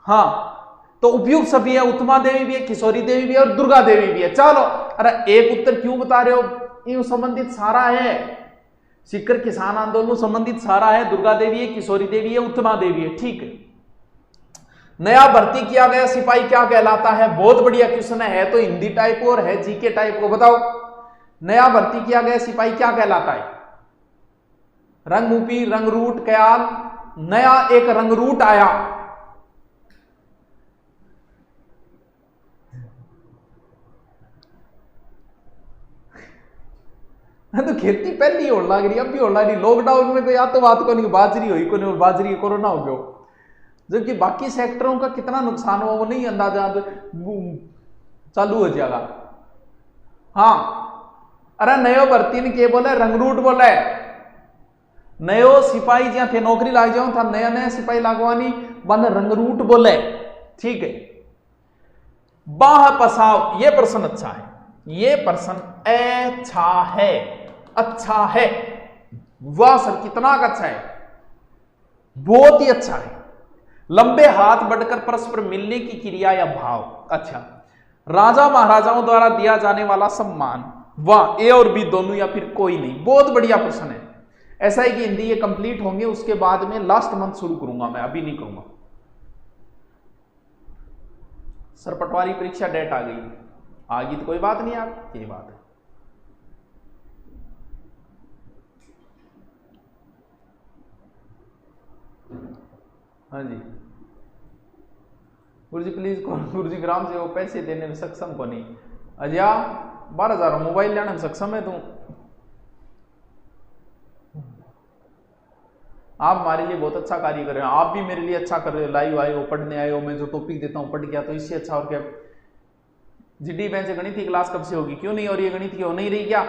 हाँ तो उपयुक्त सभी है, उत्तमा देवी भी है, किशोरी देवी भी है और दुर्गा देवी भी है। चलो, अरे एक उत्तर क्यों बता रहे हो? इन संबंधित सारा है, सीकर किसान आंदोलन संबंधित सारा है। दुर्गा देवी है, किशोरी देवी है, उत्तमा देवी है, ठीक है। नया भर्ती किया गया सिपाही क्या कहलाता है? बहुत बढ़िया क्वेश्चन है तो हिंदी टाइप और है जीके टाइप को। बताओ, नया भर्ती किया गया सिपाही क्या कहलाता है? रंगमूपी, रंगरूट, कयाल। नया एक रंगरूट आया, तो खेती पहले ही होने लग रही, अब भी होने लग रही। लॉकडाउन में कोई तो बात को नहीं, बाजरी हुई को नहीं, बाजरी कोरोना हो गया, जबकि बाकी सेक्टरों का कितना नुकसान हुआ वो नहीं अंदाजा चालू हो जाएगा। हाँ अरे नयो भर्ती ने के बोले रंगरूट बोले, नयो सिपाही जहां थे नौकरी लाग जाओ था, नया नया सिपाही लागवानी बन रंगरूट बोले, ठीक है। बाह पसाव, ये प्रश्न अच्छा है, ये प्रश्न अच्छा है, अच्छा है। वाह सर कितना अच्छा है, बहुत ही अच्छा है। लंबे हाथ बढ़कर परस्पर मिलने की क्रिया या भाव। अच्छा, राजा महाराजाओं द्वारा दिया जाने वाला सम्मान, वाह, ए और बी दोनों या फिर कोई नहीं। बहुत बढ़िया प्रश्न है। ऐसा है कि हिंदी ये कंप्लीट होंगे, उसके बाद में लास्ट मंथ शुरू करूंगा, मैं अभी नहीं करूंगा। सर पटवारी परीक्षा डेट आ गई तो कोई बात नहीं यार, ये बात है। हाँ जी गुरुजी प्लीज कौन, गुरुजी ग्राम से वो पैसे देने में सक्षम को नहीं। अजया 12,000 मोबाइल लेने में सक्षम है तू। आप हमारे लिए बहुत अच्छा कार्य कर रहे हो, आप भी मेरे लिए अच्छा कर रहे हो। लाइव आए हो, पढ़ने आए हो, मैं जो टॉपिक देता हूं पढ़ गया तो इससे अच्छा और क्या। जीडी बेंच से गणित की क्लास कब से होगी, क्यों नहीं हो रही है गणित की, हो नहीं रही क्या?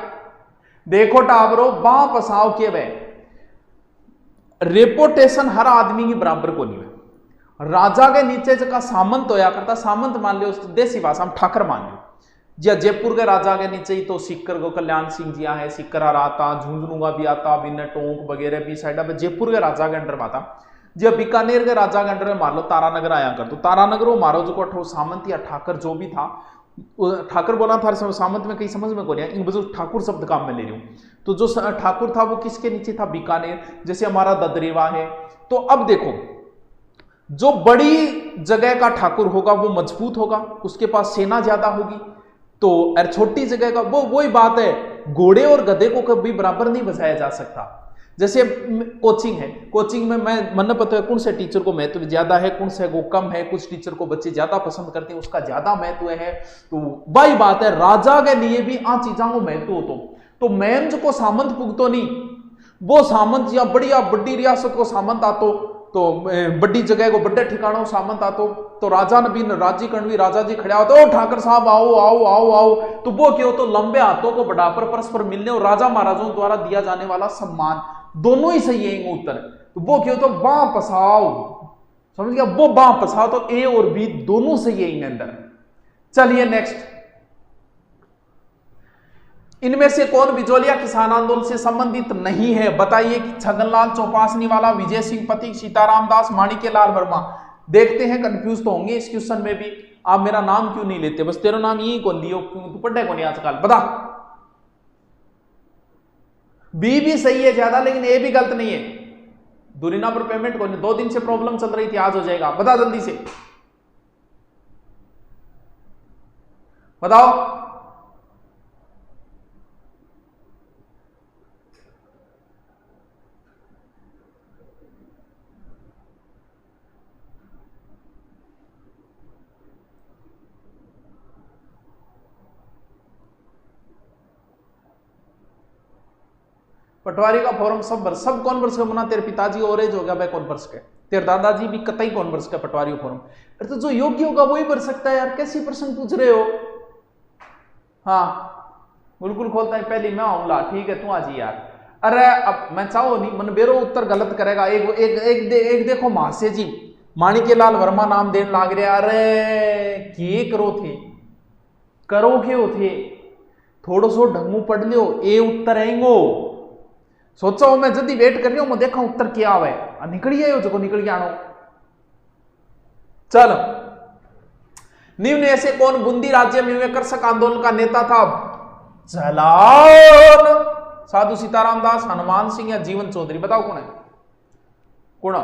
देखो टाबरो, बां पसाव के वे रेपुटेशन हर आदमी की बराबर को नहीं है। राजा के नीचे जगह सामंत होया करता, सामंत मान लियो देसी भाषा में ठाकर मान लियो। जी जयपुर के राजा के नीचे ही तो सिक्कर को कल्याण सिंह जी है, सिक्कर आता, झुंझुनूंगा भी आता, बिना टोंक वगैरह भी साइड पे जयपुर के राजा के अंडर में आता। जब बीकानेर के राजा के अंडर में मान लो तारानगर आया कर, तो तारानगर वो मारो जो को सामंत या ठाकर जो भी था, ठाकुर बोला था सामंत में कहीं समझ में को नहीं, इन वजह ठाकुर शब्द काम में ले रही हूं। तो जो ठाकुर था वो किसके नीचे था? बीकानेर। जैसे हमारा ददरेवा है। तो अब देखो, जो बड़ी जगह का ठाकुर होगा वो मजबूत होगा, उसके पास सेना ज्यादा होगी। तो छोटी जगह का वो वही बात है, घोड़े और गधे को कभी बराबर नहीं बचाया जा सकता। जैसे कोचिंग है, कोचिंग में मैं मन पता है कौन से टीचर को महत्व ज्यादा है, कौन से को कम है, कुछ टीचर को बच्चे ज्यादा पसंद करते हैं, उसका ज्यादा महत्व है। तो वही बात है, राजा के लिए भी आ चीजों को महत्व हो तो मेंज को सामंत पुगतो नहीं, वो सामंत या बढ़िया बड़ी रियासत को सामंत आतो, तो बड़ी जगह को बड़े ठिकानों सामंत आतो, तो राजा नबी राजी कणवी राजा जी खड़ा होते, ओ ठाकर साहब आओ आओ आओ आओ, तो वो क्यों? तो लंबे हाथों को बढ़ाकर परस्पर मिलने और राजा महाराजों द्वारा दिया जाने वाला सम्मान, दोनों ही सही है उत्तर। तो वो क्यों? तो बां पसाओ, समझ गया? वो बां पसाओ, तो ए और बी दोनों सही है अंदर। चलिए नेक्स्ट, इनमें से कौन बिजोलिया किसान आंदोलन से संबंधित नहीं है? बताइए कि छगनलाल चौपासनी वाला, विजय सिंह पथिक, सीताराम दास, माणिक्यलाल वर्मा। देखते हैं, कंफ्यूज तो होंगे इस क्वेश्चन में भी। आप मेरा नाम क्यों नहीं लेते? बस तेरा नाम यही कौन लियो, तू पढ़े को नहीं आजकल, बता। बी भी सही है ज्यादा, लेकिन ए भी गलत नहीं है। दूरिना पर पेमेंट को नहीं, 2 दिन से प्रॉब्लम चल रही थी, आज हो जाएगा। बता जल्दी से बताओ। पटवारी का फॉर्म सब कौन वर्ष का बना? तेरे पिताजी और एज हो गया भाई कौन वर्ष के, तेरे दादाजी भी कतई कौन वर्ष का पटवारी फॉर्म। अरे तो जो योग्य होगा वही भर सकता है यार, कैसी प्रश्न पूछ रहे हो? हाँ बिल्कुल खोलता है, पहली मैं आऊंगा, ठीक है तू आज यार। अरे अब मैं चाहो नहीं, मन बेरो उत्तर गलत करेगा। एक देखो महाशय जी माणिक्यलाल वर्मा नाम देने लाग रहे। अरे के करो थे, करो क्यों थे? थोड़ा सो ढंगू पढ़ लियो, ए उत्तर आएंगो। सोचो मैं जल्दी वेट कर रही हूं, मैं देखा उत्तर क्या आवे, निकलिए जो निकल गया। चलो, निम्न ऐसे कौन बूंदी राज्य में कृषक आंदोलन का नेता था? जलाल, साधु सीताराम दास, हनुमान सिंह या जीवन चौधरी? बताओ कौन है? कौन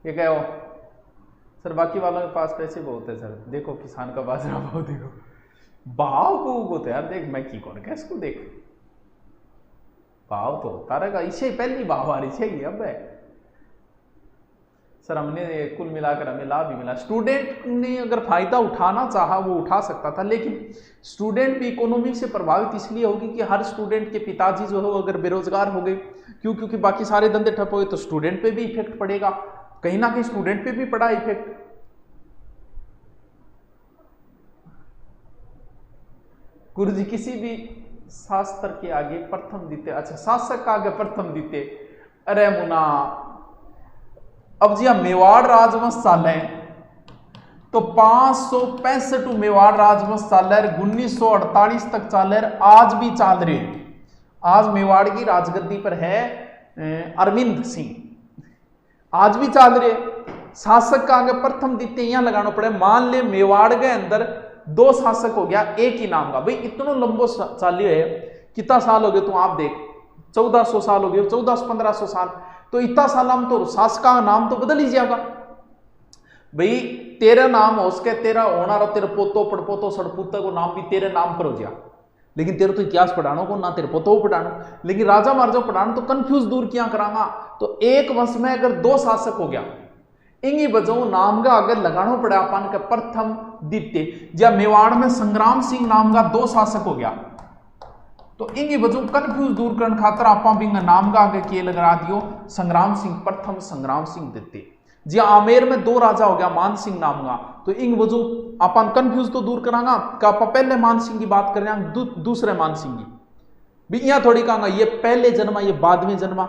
ये कहो सर? बाकी वालों के पास पैसे बहुत है सर। देखो किसान का बाजरा भाव देखो, भाव को तो यार देख, मैं की कौन कैसे को देख, भाव तो होता रहेगा। इसे पहली भाव आ रही चाहिए। अब है सर हमने कुल मिलाकर हमें लाभ भी मिला। स्टूडेंट ने अगर फायदा उठाना चाहा वो उठा सकता था, लेकिन स्टूडेंट भी इकोनॉमी से प्रभावित इसलिए होगी कि हर स्टूडेंट के पिताजी जो है अगर बेरोजगार हो गए, क्योंकि बाकी सारे धंधे ठप हो गए, तो स्टूडेंट पे भी इफेक्ट पड़ेगा, कहीं ना कहीं स्टूडेंट पे भी पड़ा इफेक्ट। गुरु जी किसी भी शास्त्र के आगे प्रथम द्वितीय, अच्छा शासक का आगे प्रथम द्वितीय। अरे मुना, अब जी मेवाड़ राजवंश चाल है तो 565 मेवाड़ राजवंश चाल है, 1948 तक चाल है, आज भी चाल रहे। आज मेवाड़ की राजगद्दी पर है अरविंद सिंह, आज भी चल रहे। शासक का आगे प्रथम द्वितीय यहां लगाना पड़े। मान ले मेवाड़ के अंदर 2 शासक हो गया एक ही नाम का। भाई इतना लंबो चाल्य है, कितना साल हो गए तू आप देख, 1400 साल हो गए, 1400-1500 साल, तो इतना साल हम तो शासक का नाम तो बदल ही जाएगा। भाई तेरा नाम हो उसके तेरा होना रहा, तेरे पोतो पड़पोतो सड़पुता को नाम भी तेरे नाम पर हो जाए, लेकिन तेरे तो इतिहास पढ़ानो को ना तेरे पोतो पढ़ानो। लेकिन राजा महाराजा पढ़ानो तो कंफ्यूज दूर किया करांगा। तो एक वंश में अगर 2 शासक हो गया, इंगी वजह नाम का अगर लगाना पड़ा अपन का प्रथम द्वितीय। जब मेवाड़ में संग्राम सिंह नाम का 2 शासक हो गया, तो इंगी वजह कंफ्यूज दूर करने खातर आप भी नाम का आगे के लगा दियो संग्राम सिंह प्रथम, संग्राम सिंह द्वितीय। जी आमेर में 2 राजा हो गया मान सिंह नाम का, तो इंग वजह अपन कंफ्यूज तो दूर करांगा का आप पहले मान सिंह की बात कर रहे हैं, दूसरे मान सिंह की भी यहां थोड़ी कहांगा ये पहले जन्मा ये बाद में जन्मा,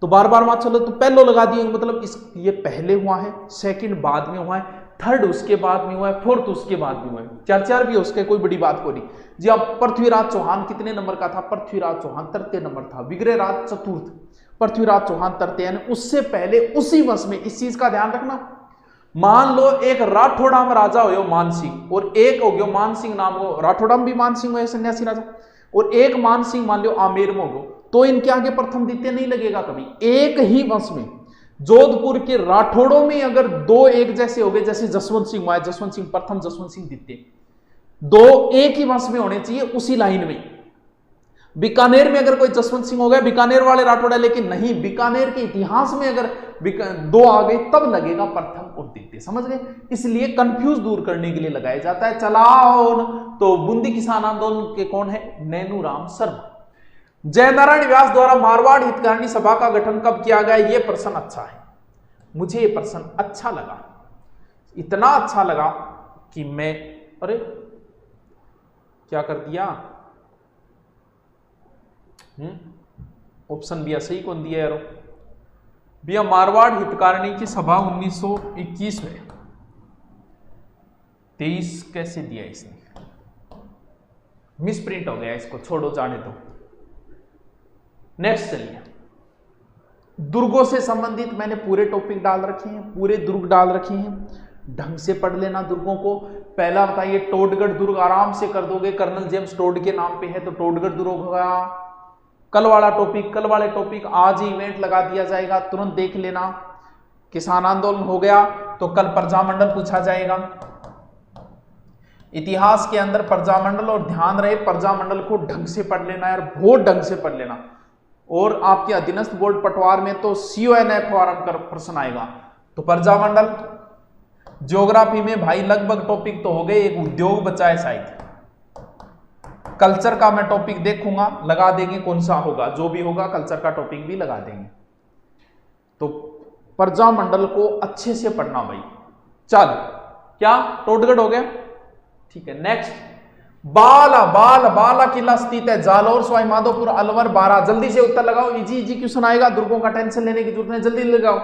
तो बार बार मत चलो तो पहले लगा दिए, मतलब इस ये पहले हुआ है, सेकंड बाद में हुआ है, थर्ड उसके बाद में हुआ है, फोर्थ उसके बाद में हुआ है, 4 भी है उसके, कोई बड़ी बात को नहीं। जी अब पृथ्वीराज चौहान कितने नंबर का था? पृथ्वीराज चौहान 3 नंबर था, विग्रहराज चतुर्थ, पृथ्वीराज चौहान 3, यानी उससे पहले उसी वंश में। इस चीज का ध्यान रखना। मान लो एक राठौड़ा में राजा हो मान सिंह, और एक हो गया मान सिंह नाम हो, राठौड़ा में भी मान सिंह हो सन्यासी राजा, और एक मान सिंह मान लो आमेर में हो, तो इनके आगे प्रथम द्वितीय नहीं लगेगा कभी। एक ही वंश में जोधपुर के राठौड़ों में अगर 2 एक जैसे हो गए, जैसे जसवंत सिंह हुआ है, जसवंत सिंह प्रथम, जसवंत सिंह द्वितीय, 2 एक ही वंश में होने चाहिए उसी लाइन में। बीकानेर में अगर कोई जसवंत सिंह हो गया, बीकानेर वाले राठौड़ा, लेकिन नहीं, बीकानेर के इतिहास में अगर 2 आ गए तब लगेगा प्रथम और द्वितीय, समझ गए? इसलिए कंफ्यूज दूर करने के लिए लगाया जाता है। चलाओ तो बूंदी किसान आंदोलन के कौन है? नैनूराम शर्मा। जयनारायण व्यास द्वारा मारवाड़ हितकारिणी सभा का गठन कब किया गया? यह प्रश्न अच्छा है, मुझे यह प्रश्न अच्छा लगा, इतना अच्छा लगा कि मैं अरे क्या कर दिया, ऑप्शन भी सही कौन दिया यारो भैया? मारवाड़ हितकारिणी की सभा 1921 में, 23 कैसे दिया इसने? मिसप्रिंट हो गया, इसको छोड़ो, जाने दो। नेक्स्ट चलिए, दुर्गों से संबंधित मैंने पूरे टॉपिक डाल रखे हैं, पूरे दुर्ग डाल रखे हैं, ढंग से पढ़ लेना दुर्गों को। पहला बताइए, टोडगढ़ दुर्ग आराम से कर दोगे, कर्नल जेम्स टोड के नाम पे है, तो टोडगढ़ दुर्ग होगा। कल वाला टॉपिक, कल वाले टॉपिक आज ही इवेंट लगा दिया जाएगा, तुरंत देख लेना। किसान आंदोलन हो गया तो कल प्रजामंडल पूछा जाएगा। इतिहास के अंदर प्रजामंडल, और ध्यान रहे प्रजामंडल को ढंग से पढ़ लेना यार, बहुत ढंग से पढ़ लेना। और आपके अधीनस्थ बोर्ड पटवार में तो CONF फॉरम कर प्रश्न आएगा, तो प्रजामंडल। ज्योग्राफी में भाई लगभग टॉपिक तो हो गए, एक उद्योग बचा है शायद। कल्चर का मैं टॉपिक देखूंगा, लगा देंगे कौन सा होगा, जो भी होगा कल्चर का टॉपिक भी लगा देंगे। तो प्रजामंडल को अच्छे से पढ़ना भाई। चल क्या टोडगढ़ हो गया? ठीक है, नेक्स्ट, बाला किला स्थित है जालौर, सवाई माधोपुर, अलवर, बारा। जल्दी से उत्तर लगाओ, इजी क्वेश्चन आएगा, दुर्गों का टेंशन लेने की जरूरत नहीं, जल्दी लगाओ,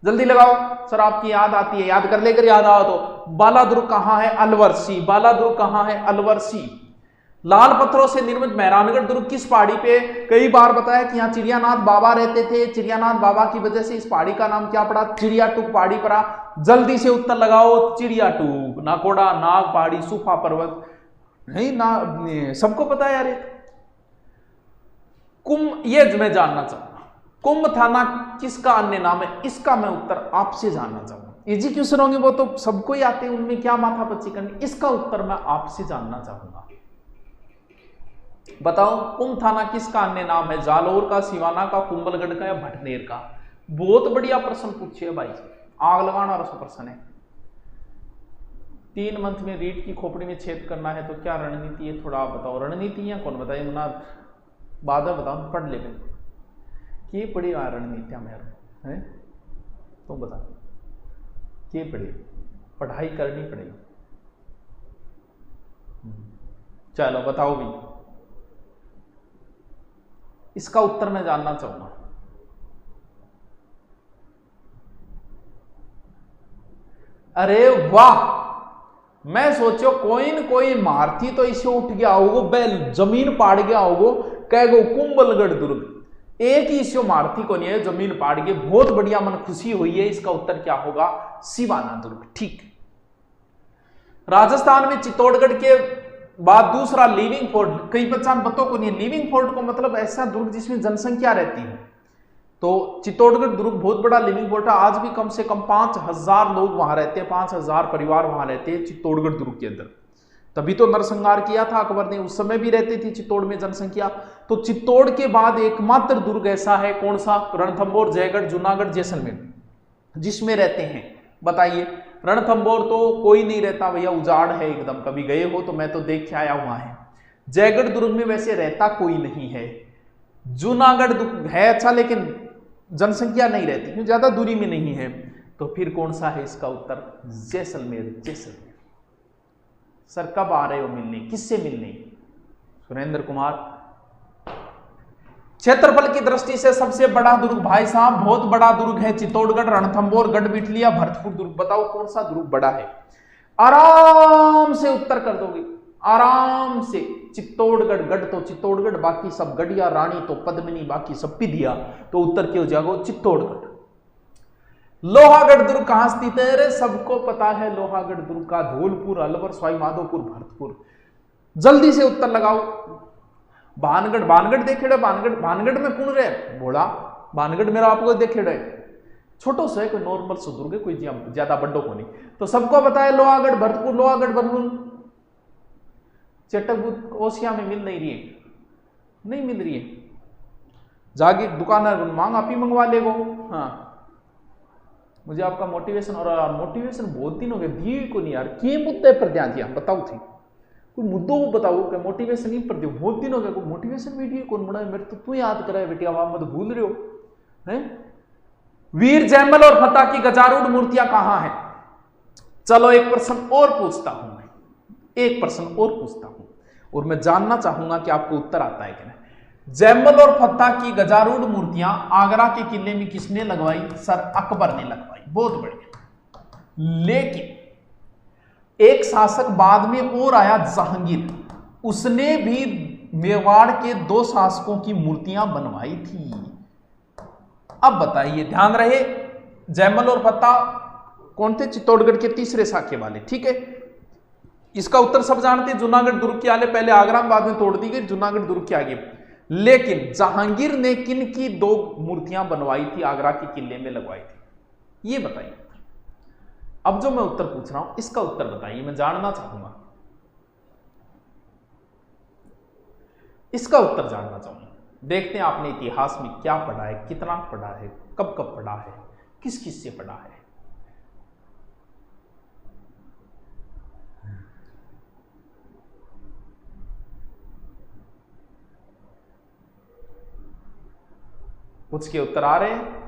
जल्दी लगाओ। सर आपकी याद आती है, याद कर लेकर याद आओ तो। बाला दुर्ग कहां है? अलवर, सी। बाला दुर्ग कहां है? अलवर, सी। लाल पत्थरों से निर्मित मेहरानगढ़ दुर्ग किस पहाड़ी पे? कई बार बताया कि यहाँ चिड़ियानाथ बाबा रहते थे, चिड़ियानाथ बाबा की वजह से इस पहाड़ी का नाम क्या पड़ा? चिड़ियाटूक पहाड़ी पड़ा। जल्दी से उत्तर लगाओ, चिड़ियाटूक, नाकोड़ा, नाग पहाड़ी, सूफा पर्वत, नहीं ना, सबको पता है यार। कुंभ, ये मैं जानना चाहूंगा, कुंभ थाना किसका अन्य नाम है? इसका मैं उत्तर आपसे जानना चाहूंगा। इजी क्वेश्चन होंगे वो तो सबको ही आते हैं, उनमें क्या माथापच्ची करनी, इसका उत्तर मैं आपसे जानना चाहूंगा। बताओ, कुंभ थाना किसका अन्य नाम है? जालौर का, सिवाना का, कुंभलगढ़ का या भटनेर का? बहुत बढ़िया प्रश्न पूछिए भाई, आग लगाना रहा प्रश्न है। 3 मंथ में रीढ़ की खोपड़ी में छेद करना है तो क्या रणनीति है? थोड़ा आप बताओ। रणनीति या कौन बताइए मुना, बाद में बताओ, पढ़ ले कि पढ़ी रणनीतियां मेरे है, तुम बता कि पढ़ी, पढ़ाई करनी पड़ेगी। चलो बताओ भी, इसका उत्तर मैं जानना चाहूंगा। अरे वाह, मैं सोचो कोई मारती तो इसे उठ गया होगो, बैल जमीन पाड़ गया होगो, कह गो कुंभलगढ़ दुर्ग। एक ही इसो मारती को नहीं है, जमीन पाड़ के बहुत बढ़िया मन खुशी हुई है। इसका उत्तर क्या होगा? सिवाना दुर्ग। ठीक। राजस्थान में चित्तौड़गढ़ के बाद दूसरा लिविंग फोर्ट, कई पहचान बतों को नहीं है। लिविंग फोर्ट को मतलब ऐसा दुर्ग जिसमें जनसंख्या रहती है। तो चित्तौड़गढ़ दुर्ग बहुत बड़ा लिविंग फोर्ट है। आज भी कम से कम 5000 लोग वहां रहते हैं, 5000 परिवार वहां रहते हैं चित्तौड़गढ़ दुर्ग के अंदर। तभी तो नरसंहार किया था अकबर ने, उस समय भी रहती थी चित्तौड़ में जनसंख्या। तो चित्तौड़ के बाद एकमात्र दुर्ग ऐसा है, कौन सा? रणथंभौर, जयगढ़, जूनागढ़, जैसलमेर, जिसमें रहते हैं। बताइए। रणथंभौर तो कोई नहीं रहता भैया, उजाड़ है एकदम। कभी गए हो तो मैं तो देख के आया हुआ है। जयगढ़ दुर्ग में वैसे रहता कोई नहीं है। जूनागढ़ दुर्ग है अच्छा, लेकिन जनसंख्या नहीं रहती, क्यों? ज्यादा दूरी में नहीं है। तो फिर कौन सा है इसका उत्तर? जैसलमेर। जैसलमेर। सर कब आ रहे हो मिलने? किससे मिलने? सुरेंद्र कुमार। क्षेत्रफल की दृष्टि से सबसे बड़ा दुर्ग भाई साहब, बहुत बड़ा दुर्ग है चित्तौड़गढ़, रणथंभौर, गढ़बिठलिया, भरतपुर दुर्ग। बताओ कौन सा दुर्ग बड़ा है? आराम से उत्तर कर दोगे, आराम से। चित्तौड़गढ़, गढ़ तो चित्तौड़गढ़, बाकी सब गढ़िया, रानी तो पद्मिनी, बाकी सब पिदिया। तो उत्तर क्यों जागो? चित्तौड़गढ़। लोहागढ़ दुर्ग कहां स्थित है? अरे सबको पता है लोहागढ़ दुर्ग का, धौलपुर, अलवर, सवाई माधोपुर, भरतपुर। जल्दी से उत्तर लगाओ। भानगढ़, भानगढ़ देखे रहे? भानगढ़, भानगढ़ में कौन रहे? भोला। भानगढ़ मेरा आपको देखे रहे, छोटो सा है, कोई नॉर्मल सो दुर्ग है, कोई ज्यादा बड्डो को नहीं। तो सबको पता है लोहागढ़, भरतपुर, लोहागढ़, भरतपुर। चटक ओसिया में मिल नहीं रही है, नहीं मिल रही है। जागी दुकानदार मांग आप ही मंगवा ले वो। हाँ, मुझे आपका मोटिवेशन, और मोटिवेशन बहुत दिन हो गए दिए को नहीं यार। किए मुद्दे पर ध्यान दिया बताओ थी, कोई मुद्दों को बताओ कि मोटिवेशन नहीं पर दियो। बहुत दिन हो गए कोई मोटिवेशन वीडियो कौन बनाए? मेरे तो तू याद कराए बेटिया, आप मत भूल रहे हो हैं। वीर जयमल और फतेह की गजारूढ़ मूर्तियां कहां हैं? चलो एक प्रश्न और पूछता हूं मैं, एक प्रश्न और पूछता हूं, और मैं जानना चाहूंगा कि आपको उत्तर आता है कि नहीं। जयमल और फतेह की गजारूढ़ मूर्तियां आगरा के किले में किसने लगवाई? सर अकबर ने लगवाई। बहुत बढ़िया। लेकिन एक शासक बाद में और आया, जहांगीर, उसने भी मेवाड़ के 2 शासकों की मूर्तियां बनवाई थी। अब बताइए, ध्यान रहे, जयमल और फतेह कौन थे? चित्तौड़गढ़ के तीसरे शाखे वाले। ठीक है, इसका उत्तर सब जानते हैं। जूनागढ़ दुर्ग के आगे, पहले आगरा में, बाद में तोड़ दी गई, जूनागढ़ दुर्ग के आगे। लेकिन जहांगीर ने किन की 2 मूर्तियां बनवाई थी, आगरा के किले में लगवाई थी? ये बताइए। अब जो मैं उत्तर पूछ रहा हूं इसका उत्तर बताइए, मैं जानना चाहूंगा, इसका उत्तर जानना चाहूंगा। देखते हैं आपने इतिहास में क्या पढ़ा है, कितना पढ़ा है, कब कब पढ़ा है, किस किस से पढ़ा है। कुछ के उत्तर आ रहे हैं?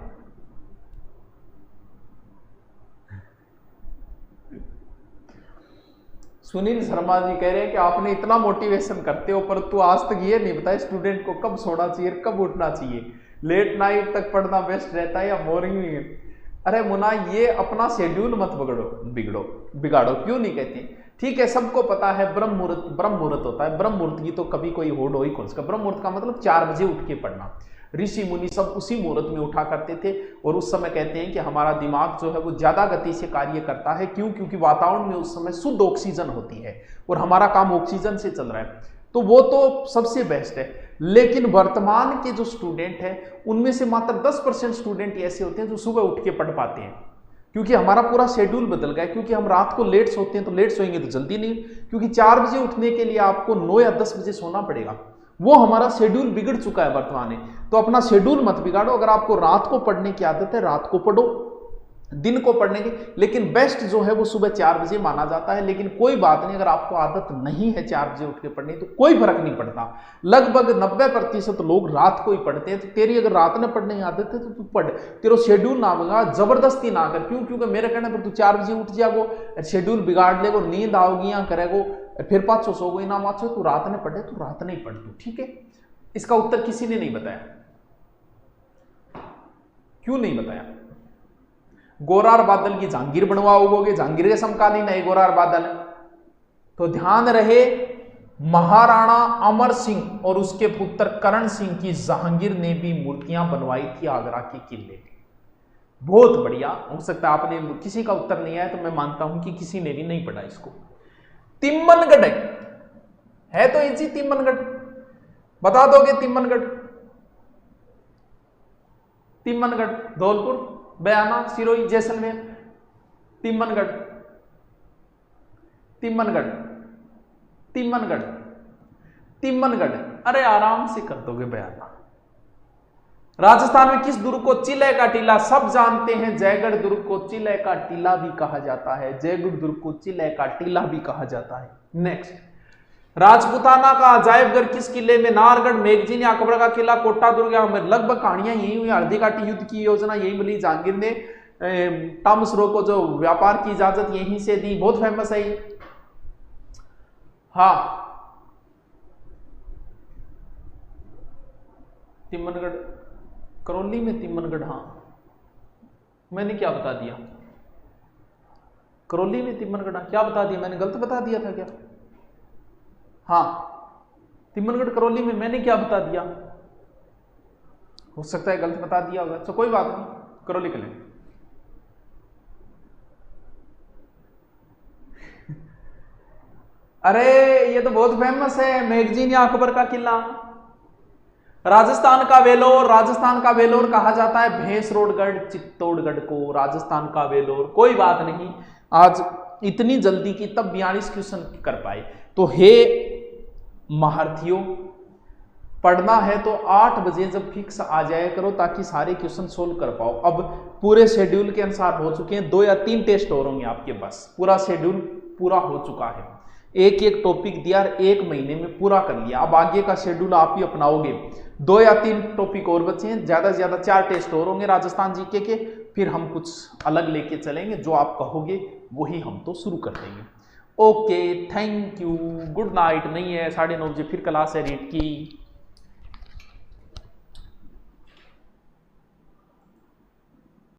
सुनील शर्मा जी कह रहे हैं कि आपने इतना मोटिवेशन करते हो पर तू आज तक ये नहीं बताया स्टूडेंट को कब सोना चाहिए, कब उठना चाहिए, लेट नाइट तक पढ़ना बेस्ट रहता है या मॉर्निंग में। अरे मुन्ना, ये अपना शेड्यूल मत बिगाड़ो। क्यों नहीं कहते? ठीक है, सबको पता है ब्रह्म मुहूर्त होता है। ब्रह्म मुहूर्त की तो कभी कोई होड़ हो ही कौन सा। ब्रह्म मुहूर्त का मतलब 4 बजे उठ के पढ़ना। ऋषि मुनि सब उसी मुहूर्त में उठा करते थे, और उस समय कहते हैं कि हमारा दिमाग जो है वो ज्यादा गति से कार्य करता है। क्यों? क्योंकि वातावरण में उस समय शुद्ध ऑक्सीजन होती है, और हमारा काम ऑक्सीजन से चल रहा है, तो वो तो सबसे बेस्ट है। लेकिन वर्तमान के जो स्टूडेंट हैं उनमें से मात्र 10% स्टूडेंट ऐसे होते हैं जो सुबह उठ के पढ़ पाते हैं, क्योंकि हमारा पूरा शेड्यूल बदल गया। क्योंकि हम रात को लेट सोते हैं, तो लेट सोएंगे तो जल्दी नहीं, क्योंकि 4 बजे उठने के लिए आपको 9 या 10 बजे सोना पड़ेगा। वो हमारा शेड्यूल बिगड़ चुका है वर्तमान में। तो अपना शेड्यूल मत बिगाड़ो। अगर आपको रात को पढ़ने की आदत है, रात को पढ़ो, दिन को पढ़ने की, लेकिन बेस्ट जो है वो सुबह 4 बजे माना जाता है। लेकिन कोई बात नहीं, अगर आपको आदत नहीं है 4 बजे उठ के पढ़ने तो कोई फर्क नहीं पड़ता। लगभग 90% लोग रात को ही पढ़ते हैं। तो तेरी अगर रात में पढ़ने की आदत है तो तू पढ़, तेरा शेड्यूल ना बिगाड़, जबरदस्ती ना कर। क्यों? क्योंकि मेरे कहने पर तू 4 बजे उठ जाएगो, शेड्यूल बिगाड़ लेगो, नींद आओगी या करेगो, फिर पाछो सोगो ना माछो, तू रात ने पढ़े, तू रात नहीं पढ़ तू। ठीक है, इसका उत्तर किसी ने नहीं बताया। क्यों नहीं बताया? गोरार बादल की जहांगीर बनवाओगे, जहांगीर के समकालीन है गोरार बादल। तो ध्यान रहे, महाराणा अमर सिंह और उसके पुत्र करण सिंह की जहांगीर ने भी मूर्तियां बनवाई थी आगरा के किले में। बहुत बढ़िया। हो सकता है आपने किसी का उत्तर नहीं आया तो मैं मानता हूं कि किसी ने भी नहीं पढ़ा इसको। तिम्मनगढ़ है तो इजी। तिम्मनगढ़ बता दोगे? तिम्मनगढ़, तिम्मनगढ़, धौलपुर, बयाना, सिरोही, जैसलमेर। तिम्मनगढ़, तिम्मनगढ़, तिम्मनगढ़, तिम्मनगढ़। अरे आराम से कर दोगे बयाना। राजस्थान में किस दुर्ग को चिल्ले का टीला? सब जानते हैं जयगढ़ दुर्ग को चिल्ले का टीला भी कहा जाता है। जयगढ़ दुर्ग को चिल्ले का टीला भी कहा जाता है। नेक्स्ट, राजपुताना का अजायबघर किस किले में? नाहरगढ़, मेगजीनी, अकबर का किला, कोटा दुर्ग। लगभग कहानियां यही हुई। हल्दी घाटी युद्ध की योजना यही मिली। जहांगीर ने टॉमस रो को जो व्यापार की इजाजत यहीं से दी। बहुत फेमस है ये। हाँ, तिम्मनगढ़, करौली में तिम्मनगढ़। हाँ, मैंने क्या बता दिया? करौली में तिम्मनगढ़ क्या बता दिया? मैंने गलत बता दिया था क्या? हाँ, तिम्मनगढ़ करौली में। मैंने क्या बता दिया? हो सकता है गलत बता दिया होगा, तो कोई बात नहीं, करौली के लिए। अरे ये तो बहुत फेमस है, मैगजीन या अकबर का किला। राजस्थान का वेलोर, राजस्थान का वेलोर कहा जाता है भैंसरोडगढ़ चित्तौड़गढ़ को। राजस्थान का वेलोर। कोई बात नहीं, आज इतनी जल्दी की तब 42 क्वेश्चन कर पाए। तो हे महारथियों, पढ़ना है तो 8 बजे जब फिक्स आ जाया करो ताकि सारे क्वेश्चन सोल्व कर पाओ। अब पूरे शेड्यूल के अनुसार हो चुके हैं। 2 या 3 टेस्ट और होंगे आपके पास। पूरा शेड्यूल पूरा हो चुका है। एक एक टॉपिक दिया, 1 महीने में पूरा कर लिया। अब आगे का शेड्यूल आप ही अपनाओगे। 2 या 3 टॉपिक और बचे हैं। ज्यादा से ज्यादा 4 टेस्ट और होंगे राजस्थान जीके के। फिर हम कुछ अलग लेके चलेंगे। जो आप कहोगे वही हम तो शुरू कर देंगे। Okay, thank you, good night. नहीं है 9:30 बजे फिर क्लास है रीट की।